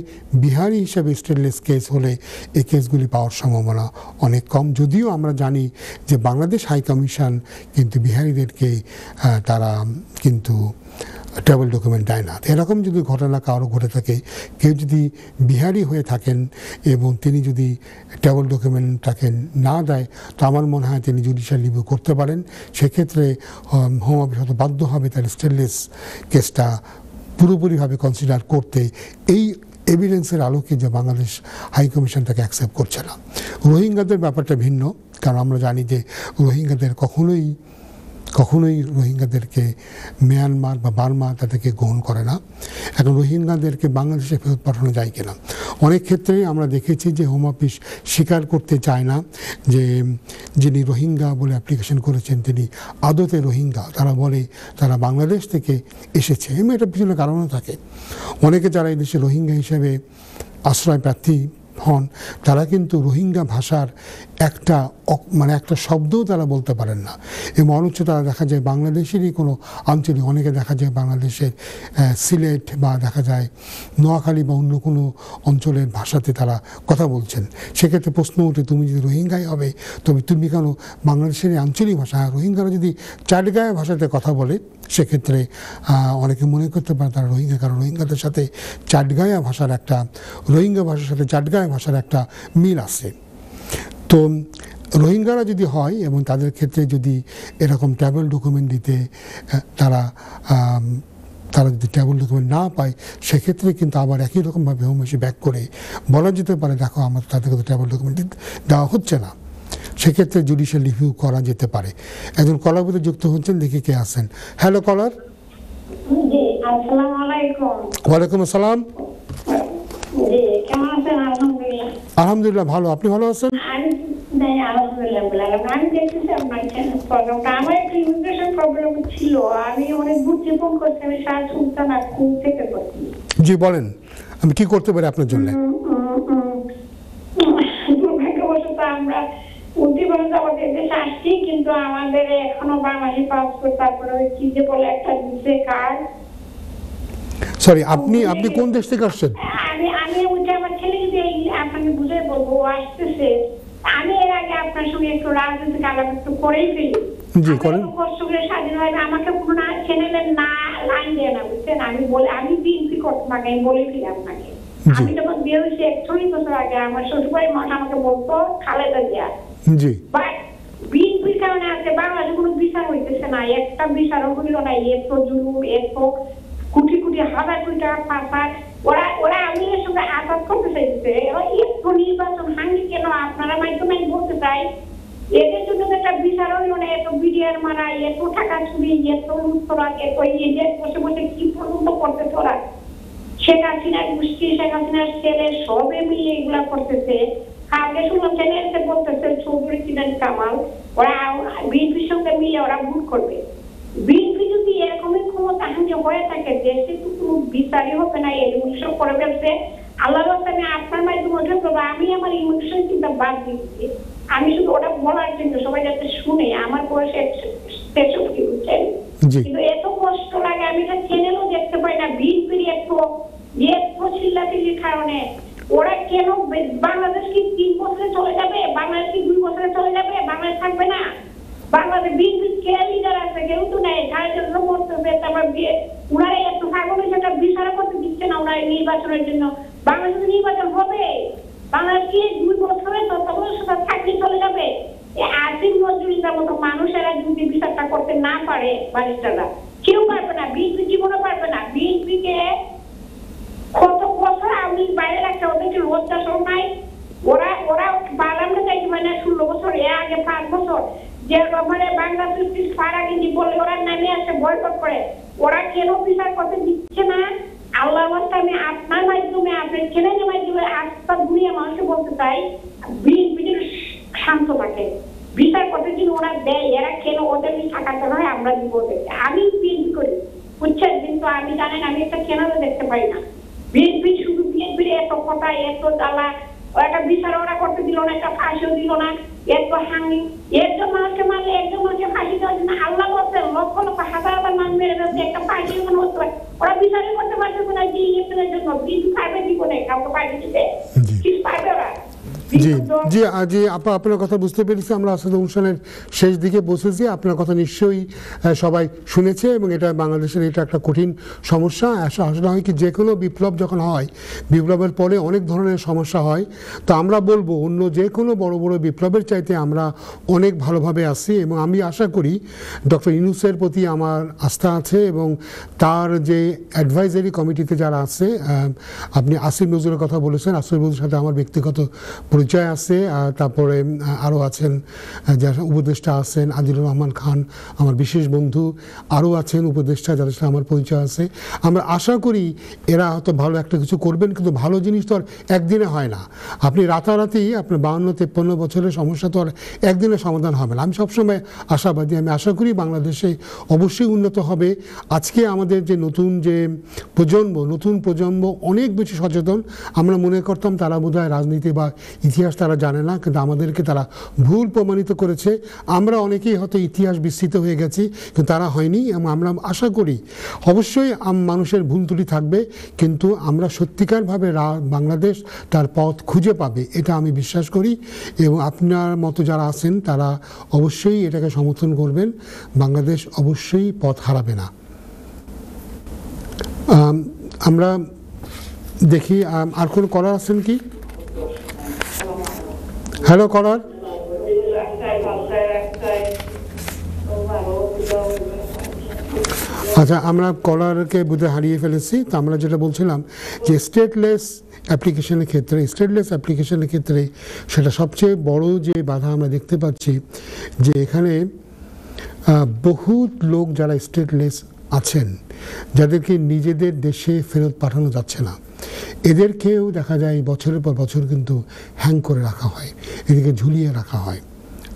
বিহারি হিসাবে স্টেটলেস কেস হলে এই কেসগুলি পাওয়ার সম্ভাবনা অনেক কম। যদিও আমরা জানি যে বাংলাদেশ হাই কমিশন কিন্তু বিহারিদেরকে তারা কিন্তু ট্রাভেল ডকুমেন্ট দেয় না। এরকম যদি ঘটনা কারো ঘটে থাকে, কেউ যদি বিহারি হয়ে থাকেন এবং তিনি যদি ট্রাভেল ডকুমেন্ট তাকে না দেয়, তো আমার মনে হয় তিনি জুডিশিয়াল রিভিউ করতে পারেন। সেক্ষেত্রে হোম অফিস হয়তো বাধ্য হবে তার স্টেটলেস কেসটা পুরোপুরিভাবে কনসিডার করতে, এই এভিডেন্সের আলোকে যে বাংলাদেশ হাই কমিশন তাকে অ্যাকসেপ্ট করছে না। রোহিঙ্গাদের ব্যাপারটা ভিন্ন, কারণ আমরা জানি যে রোহিঙ্গাদের কখনোই রোহিঙ্গাদেরকে মিয়ানমার বা বার্মা তাদেরকে গ্রহণ করে না। এখন রোহিঙ্গাদেরকে বাংলাদেশে ফেরত পাঠানো যায় কিনা, অনেক ক্ষেত্রেই আমরা দেখেছি যে হোম অফিস স্বীকার করতে চায় না যে যিনি রোহিঙ্গা বলে অ্যাপ্লিকেশন করেছেন তিনি আদতে রোহিঙ্গা। তারা বলে তারা বাংলাদেশ থেকে এসেছে, এবং এটা পিছনে কারণও থাকে। অনেকে যারা এই দেশে রোহিঙ্গা হিসেবে আশ্রয় প্রার্থী হন তারা কিন্তু রোহিঙ্গা ভাষার একটা মানে একটা শব্দও তারা বলতে পারেন না, এবং অথচ তারা দেখা যায় বাংলাদেশেরই কোনো আঞ্চলিক, অনেকে দেখা যায় বাংলাদেশের সিলেট বা দেখা যায় নোয়াখালী বা অন্য কোনো অঞ্চলের ভাষাতে তারা কথা বলছেন। সেক্ষেত্রে প্রশ্ন ওঠে, তুমি যদি রোহিঙ্গাই হবে তবে তুমি কেন বাংলাদেশের আঞ্চলিক ভাষা, রোহিঙ্গারা যদি চাটগাঁয়া ভাষাতে কথা বলে সেক্ষেত্রে অনেকে মনে করতে পারে তারা রোহিঙ্গা, কারণ রোহিঙ্গাদের সাথে চাটগাঁয়া ভাষার একটা, রোহিঙ্গা ভাষার সাথে চাটগাঁয়া ভাষার একটা মিল আছে। তো রোহিঙ্গারা যদি হয় এবং তাদের ক্ষেত্রে যদি এরকম ট্রাভেল ডকুমেন্ট দিতে তারা যদি ট্রাভেল ডকুমেন্ট না পায়, সেক্ষেত্রে কিন্তু আবার একই রকমভাবে হোম এসে ব্যাক করে বলা যেতে পারে দেখো আমার তাদেরকে তো ট্রাভেল ডকুমেন্ট দেওয়া হচ্ছে না, সেক্ষেত্রে জুডিশিয়াল রিভিউ করা যেতে পারে। একজন কলার মধ্যে যুক্ত হচ্ছেন, দেখি কে আছেন। হ্যালো কলার। জি, আসসালামু আলাইকুম। ওয়ালাইকুম আসসালাম। জি, কেমন আছেন? আলহামদুলিল্লাহ। আলহামদুলিল্লাহ ভালো, আপনি ভালো আছেন? আমি দেখতেছি আপনার প্রোগ্রামটা। আমার একটা ইমিগ্রেশন প্রবলেম ছিল, আমি অনেক বুঝতে ফোন করছি, আমি শাহ সুলতানা স্কুল থেকে করছি। জি বলেন, আমি কি করতে পারি আপনার জন্য? দুর্ভাগ্যবশত আমরা 29 বছর আমাদের দেশে আসছি, কিন্তু আমাদের এখনো বাংলাদেশি পাসপোর্ট, তারপরে ওই কি যে বলে একটা দিচ্ছে কার্ড। সরি, আপনি কোন দেশ থেকে আসছেন? আমি ওইটা আমার ছেলে যদি আপনাকে বুঝে বলবো, ও আসতেছে। আমি এর আগে আপনার সঙ্গে একটু রাজনৈতিক আলাপ একটু করেই ফেলি। জি করেন। কষ্ট করে স্বাধীনভাবে আমাকে কোনো না চ্যানেলের না লাইন দেয় না, বুঝছেন? আমি বিএনপি করতাম আগে, আমি বলে ফেলি আপনাকে। আমি যখন বিয়ে হয়েছি 41 বছর আগে, আমার শ্বশুরবাড়ি মানুষ আমাকে বলতো খালেদা জিয়া। জি। বাট বিএনপির কারণে আছে বাংলাদেশে কোনো বিচার হইতেছে না, একটা বিচারও হইল না। এত জুলুম, এত কোটি কোটি হাজার কোটি টাকা পাচার, ওরা আমিরের সঙ্গে আঘাত করতে চাইছে। এবার এত নির্বাচন হাঙ্গি কেন? আপনারা মাধ্যমে বলতে চাই এদের জন্য একটা বিচার হইল না। এত বিডিআর মারা, এত টাকা চুরি, এত লুটতরা, এত এদের বসে বসে কি পর্যন্ত করতে তোরা? শেখ হাসিনার গোষ্ঠী, শেখ হাসিনার ছেলে সবে মিলে এগুলা করতেছে। কালকে শুনলাম চ্যানেলতে বলতেছে চৌধুরী কিনান কামাল ওরা বিএনপির সঙ্গে মিলে ওরা ভোট করবে। বিএনপি যদি এরকমই ক্ষমতা হানি হয়ে থাকে, দেশে তো কোনো বিচারই হবে না, এলিমিনেশন করে ফেলছে। আল্লাহ আমি আপনার মাধ্যমে ওঠে করবো, আমি আমার ইমিগ্রেশন চিন্তা বাদ দিচ্ছি। আমি শুধু ওটা বলার জন্য সবাই যাতে শুনে, আমার বয়স 63 বুঝছেন, কিন্তু এত কষ্ট লাগে। আমি এটা চ্যানেলও দেখতে পাই না। বিএনপির এত চিল্লাচিল্লির কারণে ওরা কেন বাংলাদেশ কি 3 বছরে চলে যাবে? বাংলাদেশ কি 2 বছরে চলে যাবে? বাংলাদেশ থাকবে না? বাংলাদেশ বিএনপির কে লিডার আছে? কেউ তো নেই। তার জন্য করতেছে তারপর ওনারা এত ছাগলের সেটা বিচার করতে দিচ্ছে না ওনারা নির্বাচনের জন্য। বাংলাদেশে নির্বাচন হবে, বাংলাদেশ কি 2 বছরে ততগুলো সেটা থাকলে চলে যাবে? আসিফ নজরুলের মতো মানুষেরা যদি বিচারটা করতে না পারে, ব্যারিস্টাররা কেউ পারবে না, বিএনপি জীবনে পারবে না। বিএনপিকে কত বছর আমি বাইরে রাখতে, ওদেরকে লজ্জা শরম নাই? ওরা পার্লামেন্টে যাইতে পারে না 16 বছর, এর আগে 5 বছর যে মানে বাংলাদেশ ফারা কিন্তু বলে ওরা নামে আসে বয়কট করে। ওরা কেন বিচার করতে দিচ্ছে না? আল্লাহর ওয়াস্তে আমি আপনার মাধ্যমে, আপনার চ্যানেলের মাধ্যমে আস্থা দুনিয়া মানুষকে বলতে চাই, বিএনপি শান্ত থাকে, বিচার করতে যদি ওরা দেয়, এরা কেন ওদের টাকাতে হয় আমরা দিব ওদেরকে। আমি বিএনপি করি বুঝছেন, কিন্তু আমি জানেন আমি একটা চ্যানেলে দেখতে পাই না। বিএনপি শুধু বিএনপির এত কথা, এত জ্বালা, একটা বিচার ওরা করতে দিল না, একটা ফাঁসিও দিল না, এত হাঙ্গি। একজন মানুষকে মারলে একজন মানুষকে ফাঁসি দেওয়ার জন্য আল্লাহ বলছেন লক্ষ লক্ষ হাজার হাজার মানুষ মেরে ফেলছে, একটা ফাঁসি মনে হতে পারে। ওরা বিচারই করতে পারছে না যে ইলেকশনের জন্য। বিএনপি পারবে জীবনে কাউকে ফাঁসি দিতে? কিছু পারবে ওরা? জি জি জি আপা, আপনার কথা বুঝতে পেরেছি। আমরা আসলে অনুষ্ঠানের শেষ দিকে বসেছি। আপনার কথা নিশ্চয়ই সবাই শুনেছে, এবং এটা বাংলাদেশের এটা একটা কঠিন সমস্যা। আসলে হয় কি, যে কোনো বিপ্লব যখন হয়, বিপ্লবের পরে অনেক ধরনের সমস্যা হয়। তো আমরা বলবো অন্য যে কোনো বড় বড় বিপ্লবের চাইতে আমরা অনেক ভালোভাবে আছি, এবং আমি আশা করি ডক্টর ইউনূসের প্রতি আমার আস্থা আছে, এবং তার যে অ্যাডভাইজারি কমিটিতে যারা আছে, আপনি আসিফ নজরুলের কথা বলেছেন, আসিফ নজরুলের সাথে আমার ব্যক্তিগত পরিচয় আছে। তারপরে আরও আছেন যারা উপদেষ্টা আছেন, আদিলুর রহমান খান আমার বিশেষ বন্ধু, আরও আছেন উপদেষ্টা যাদের সাথে আমার পরিচয় আছে। আমরা আশা করি এরা হয়তো ভালো একটা কিছু করবেন, কিন্তু ভালো জিনিস তো আর একদিনে হয় না। আপনি রাতারাতি আপনার 52-53 বছরের সমস্যা তো আর একদিনে সমাধান হবে না। আমি সবসময় আশাবাদী, আমি আশা করি বাংলাদেশে অবশ্যই উন্নত হবে। আজকে আমাদের যে নতুন প্রজন্ম অনেক বেশি সচেতন। আমরা মনে করতাম তারা বোধহয় রাজনীতি বা ইতিহাস তারা জানে না, কিন্তু আমাদেরকে তারা ভুল প্রমাণিত করেছে। আমরা অনেকেই হয়তো ইতিহাস বিস্তৃত হয়ে গেছি, কিন্তু তারা হয়নি। এবং আমরা আশা করি অবশ্যই মানুষের ভুল ত্রুটি থাকবে, কিন্তু আমরা সত্যিকারভাবে বাংলাদেশ তার পথ খুঁজে পাবে, এটা আমি বিশ্বাস করি। এবং আপনার মতো যারা আছেন তারা অবশ্যই এটাকে সমর্থন করবেন। বাংলাদেশ অবশ্যই পথ হারাবে না। আমরা দেখি আর কোনো কলার আছেন কি? হ্যালো কলার। আচ্ছা, আমরা কলারকে বুঝে হারিয়ে ফেলেছি। তো আমরা যেটা বলছিলাম যে স্টেটলেস অ্যাপ্লিকেশনের ক্ষেত্রে সেটা সবচেয়ে বড় যে বাধা আমরা দেখতে পাচ্ছি যে এখানে বহুত লোক যারা স্টেটলেস আছেন, যাদেরকে নিজেদের দেশে ফেরত পাঠানো যাচ্ছে না, এদেরকেও দেখা যায় বছরের পর বছর কিন্তু হ্যাং করে রাখা হয়, এদেরকে ঝুলিয়ে রাখা হয়।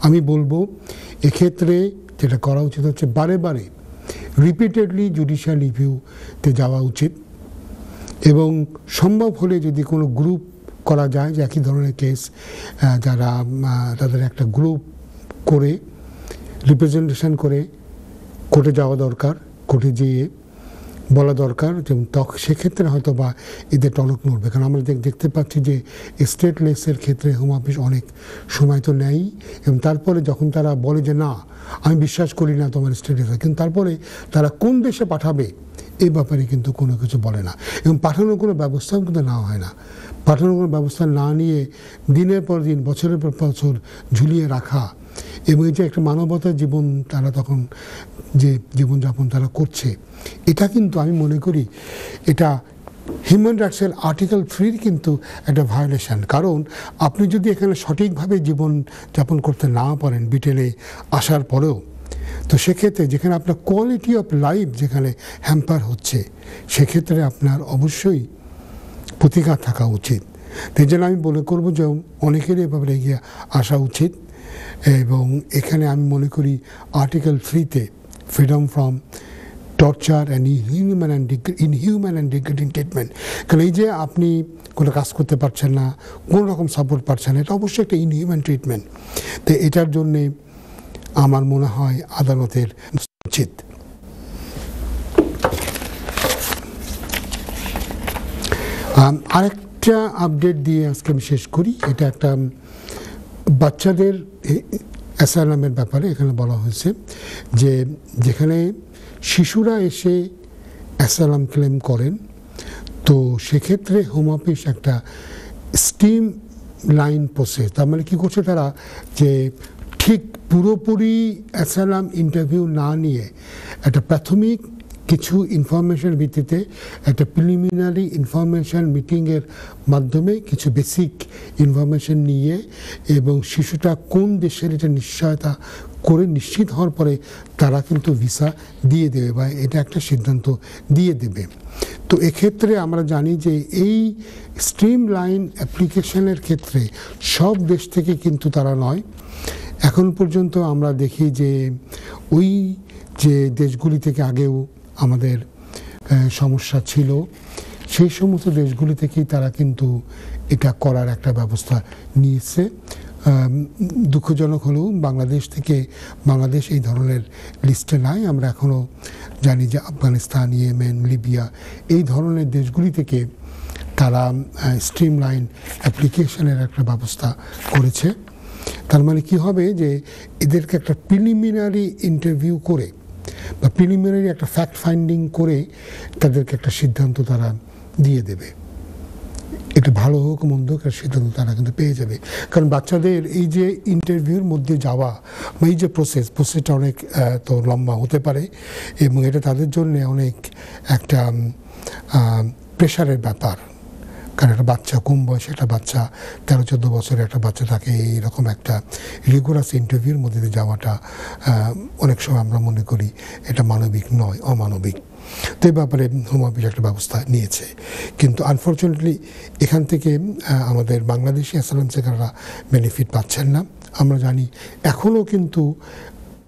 আমি বলবো এক্ষেত্রে যেটা করা উচিত হচ্ছে বারে বারে রিপিটেডলি জুডিশিয়াল রিভিউতে যাওয়া উচিত, এবং সম্ভব হলে যদি কোনো গ্রুপ করা যায় যে একই ধরনের কেস যারা তাদের একটা গ্রুপ করে রিপ্রেজেন্টেশন করে কোর্টে যাওয়া দরকার, কোর্টে যেয়ে বলা দরকার, যেমন সেক্ষেত্রে হয়তো বা এদের টনক নড়বে। কারণ আমরা দেখতে পাচ্ছি যে স্টেটলেসের ক্ষেত্রে হোম অফিস অনেক সময় তো নেয়, এবং তারপরে যখন তারা বলে যে না আমি বিশ্বাস করি না তোমার স্টেটলেস, কিন্তু তারপরে তারা কোন দেশে পাঠাবে এই ব্যাপারে কিন্তু কোনো কিছু বলে না, এবং পাঠানোর কোনো ব্যবস্থাও কিন্তু নেওয়া হয় না। পাঠানোর কোনো ব্যবস্থা না নিয়ে দিনের পর দিন বছরের পর বছর ঝুলিয়ে রাখা, এবং এই যে একটা মানবতার জীবন তারা তখন যে জীবনযাপন তারা করছে, এটা কিন্তু আমি মনে করি এটা হিউম্যান রাইটসের আর্টিকেল 3 কিন্তু একটা ভায়োলেশন। কারণ আপনি যদি এখানে সঠিকভাবে জীবনযাপন করতে না পারেন ব্রিটেনে আসার পরেও, তো সেক্ষেত্রে যেখানে আপনার কোয়ালিটি অফ লাইফ যেখানে হ্যাম্পার হচ্ছে, সেক্ষেত্রে আপনার অবশ্যই প্রতিকার থাকা উচিত। তাই জন্য আমি মনে করবো যে অনেকেরই এভাবে এগিয়ে আসা উচিত। এবং এখানে আমি মনে করি আর্টিকেল 3-তে freedom from torture and inhuman and degrading treatment, কারণ এই যে আপনি কোনো কাজ করতে পারছেন না, কোনো রকম সাপোর্ট পাচ্ছেন না, এটা অবশ্যই একটা ইনহিউম্যান ট্রিটমেন্ট। তো এটার জন্যে আমার মনে হয় আদালতের উচিত। আরেকটা আপডেট দিয়ে আজকে আমি শেষ করি। এটা একটা বাচ্চাদের অ্যাসাইলামের ব্যাপারে এখানে বলা হয়েছে যে যেখানে শিশুরা এসে অ্যাসাইলাম ক্লেম করেন, তো সেক্ষেত্রে হোম অফিস একটা স্টিম লাইন প্রসেস, তার মানে কী করছে তারা, যে ঠিক পুরোপুরি অ্যাসাইলাম ইন্টারভিউ না নিয়ে একটা প্রাথমিক কিছু ইনফরমেশন ভিত্তিতে একটা প্রিলিমিনারি ইনফরমেশন মিটিংয়ের মাধ্যমে কিছু বেসিক ইনফরমেশন নিয়ে এবং শিশুটা কোন দেশের এটা নিশ্চয়তা করে নিশ্চিত হওয়ার পরে তারা কিন্তু ভিসা দিয়ে দেবে বা এটা একটা সিদ্ধান্ত দিয়ে দেবে। তো এক্ষেত্রে আমরা জানি যে এই স্ট্রিম লাইন অ্যাপ্লিকেশনের ক্ষেত্রে সব দেশ থেকে কিন্তু তারা নয়। এখন পর্যন্ত আমরা দেখি যে ওই যে দেশগুলি থেকে আগেও আমাদের সমস্যা ছিল, সেই সমস্ত দেশগুলি থেকেই তারা কিন্তু এটা করার একটা ব্যবস্থা নিয়েছে। দুঃখজনক হলেও বাংলাদেশ এই ধরনের লিস্টে নাই। আমরা এখনও জানি যে আফগানিস্তান, ইয়েমেন, লিবিয়া এই ধরনের দেশগুলি থেকে তারা স্ট্রিম লাইন অ্যাপ্লিকেশনের একটা ব্যবস্থা করেছে। তার মানে কি হবে যে এদেরকে একটা প্রিলিমিনারি ইন্টারভিউ করে বা প্রিলিমিনারি একটা ফ্যাক্ট ফাইন্ডিং করে তাদেরকে একটা সিদ্ধান্ত তারা দিয়ে দেবে। এটা ভালো হোক মন্দ হোক সিদ্ধান্ত তারা কিন্তু পেয়ে যাবে। কারণ বাচ্চাদের এই যে ইন্টারভিউর মধ্যে যাওয়া বা এই যে প্রসেসটা অনেক তো লম্বা হতে পারে এবং এটা তাদের জন্য অনেক একটা প্রেশারের ব্যাপার। কারণ একটা বাচ্চা, কম বয়সে একটা বাচ্চা, 13-14 বছরের একটা বাচ্চা, তাকে এইরকম একটা রিগুলাস ইন্টারভিউর মধ্যে দিয়ে যাওয়াটা অনেক সময় আমরা মনে করি এটা মানবিক নয়, অমানবিক। তো এই ব্যাপারে হোম অফিস একটা ব্যবস্থা নিয়েছে। কিন্তু আনফর্চুনেটলি এখান থেকে আমাদের বাংলাদেশি অ্যাসাইলাম সিকাররা বেনিফিট পাচ্ছেন না। আমরা জানি এখনও কিন্তু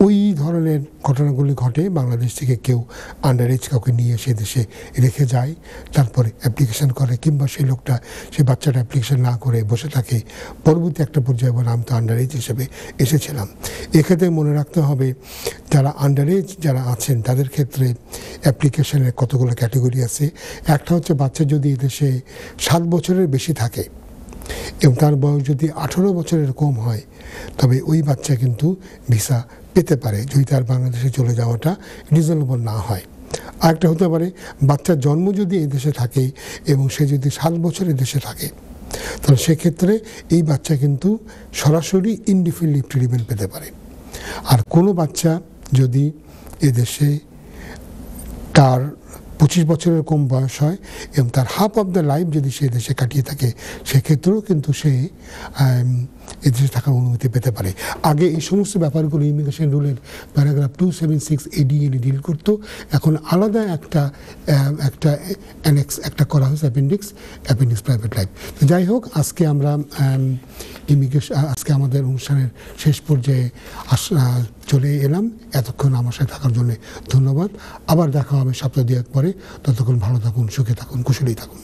ওই ধরনের ঘটনাগুলি ঘটে, বাংলাদেশ থেকে কেউ আন্ডার এজ কাউকে নিয়ে সে দেশে রেখে যায়, তারপরে অ্যাপ্লিকেশন করে, কিংবা সেই লোকটা সেই বাচ্চাটা অ্যাপ্লিকেশন না করে বসে থাকে, পরবর্তী একটা পর্যায়ে বলে আমি তো আন্ডার এজ হিসেবে এসেছিলাম। এক্ষেত্রে মনে রাখতে হবে যারা আন্ডার এজ যারা আছেন তাদের ক্ষেত্রে অ্যাপ্লিকেশনের কতগুলো ক্যাটাগরি আছে। একটা হচ্ছে বাচ্চা যদি এদেশে 7 বছরের বেশি থাকে এবং তার বয়স যদি 18 বছরের কম হয়, তবে ওই বাচ্চা কিন্তু ভিসা পেতে পারে যদি তার বাংলাদেশে চলে যাওয়াটা রিজনেবল না হয়। আরেকটা হতে পারে বাচ্চার জন্ম যদি এই দেশে থাকে এবং সে যদি 7 বছর এই দেশে থাকে, তাহলে সেক্ষেত্রে এই বাচ্চা কিন্তু সরাসরি ইনডিফিনিট লিভ টু রিমেইন পেতে পারে। আর কোনো বাচ্চা যদি এদেশে তার 25 বছরের কম বয়স হয় এবং তার হাফ অফ দ্য লাইফ যদি সে দেশে কাটিয়ে থাকে, সেক্ষেত্রেও কিন্তু সে এদেশে থাকার অনুমতি পেতে পারে। আগে এই সমস্ত ব্যাপারগুলো ইমিগ্রেশন রুলের প্যারাগ্রাফ 276 AD ডিল করতো, এখন আলাদা একটা অ্যানেক্স একটা করা হয়েছে, অ্যাপেন্ডিক্স প্রাইভেট লাইফ। তো যাই হোক, আজকে আমরা আজকে আমাদের অনুষ্ঠানের শেষ পর্যায়ে চলে এলাম। এতক্ষণ আমার সাথে থাকার জন্য ধন্যবাদ। আবার দেখা হবে সপ্তাহ 2 পরে। ততক্ষণ ভালো থাকুন, সুখে থাকুন, কুশলেই থাকুন।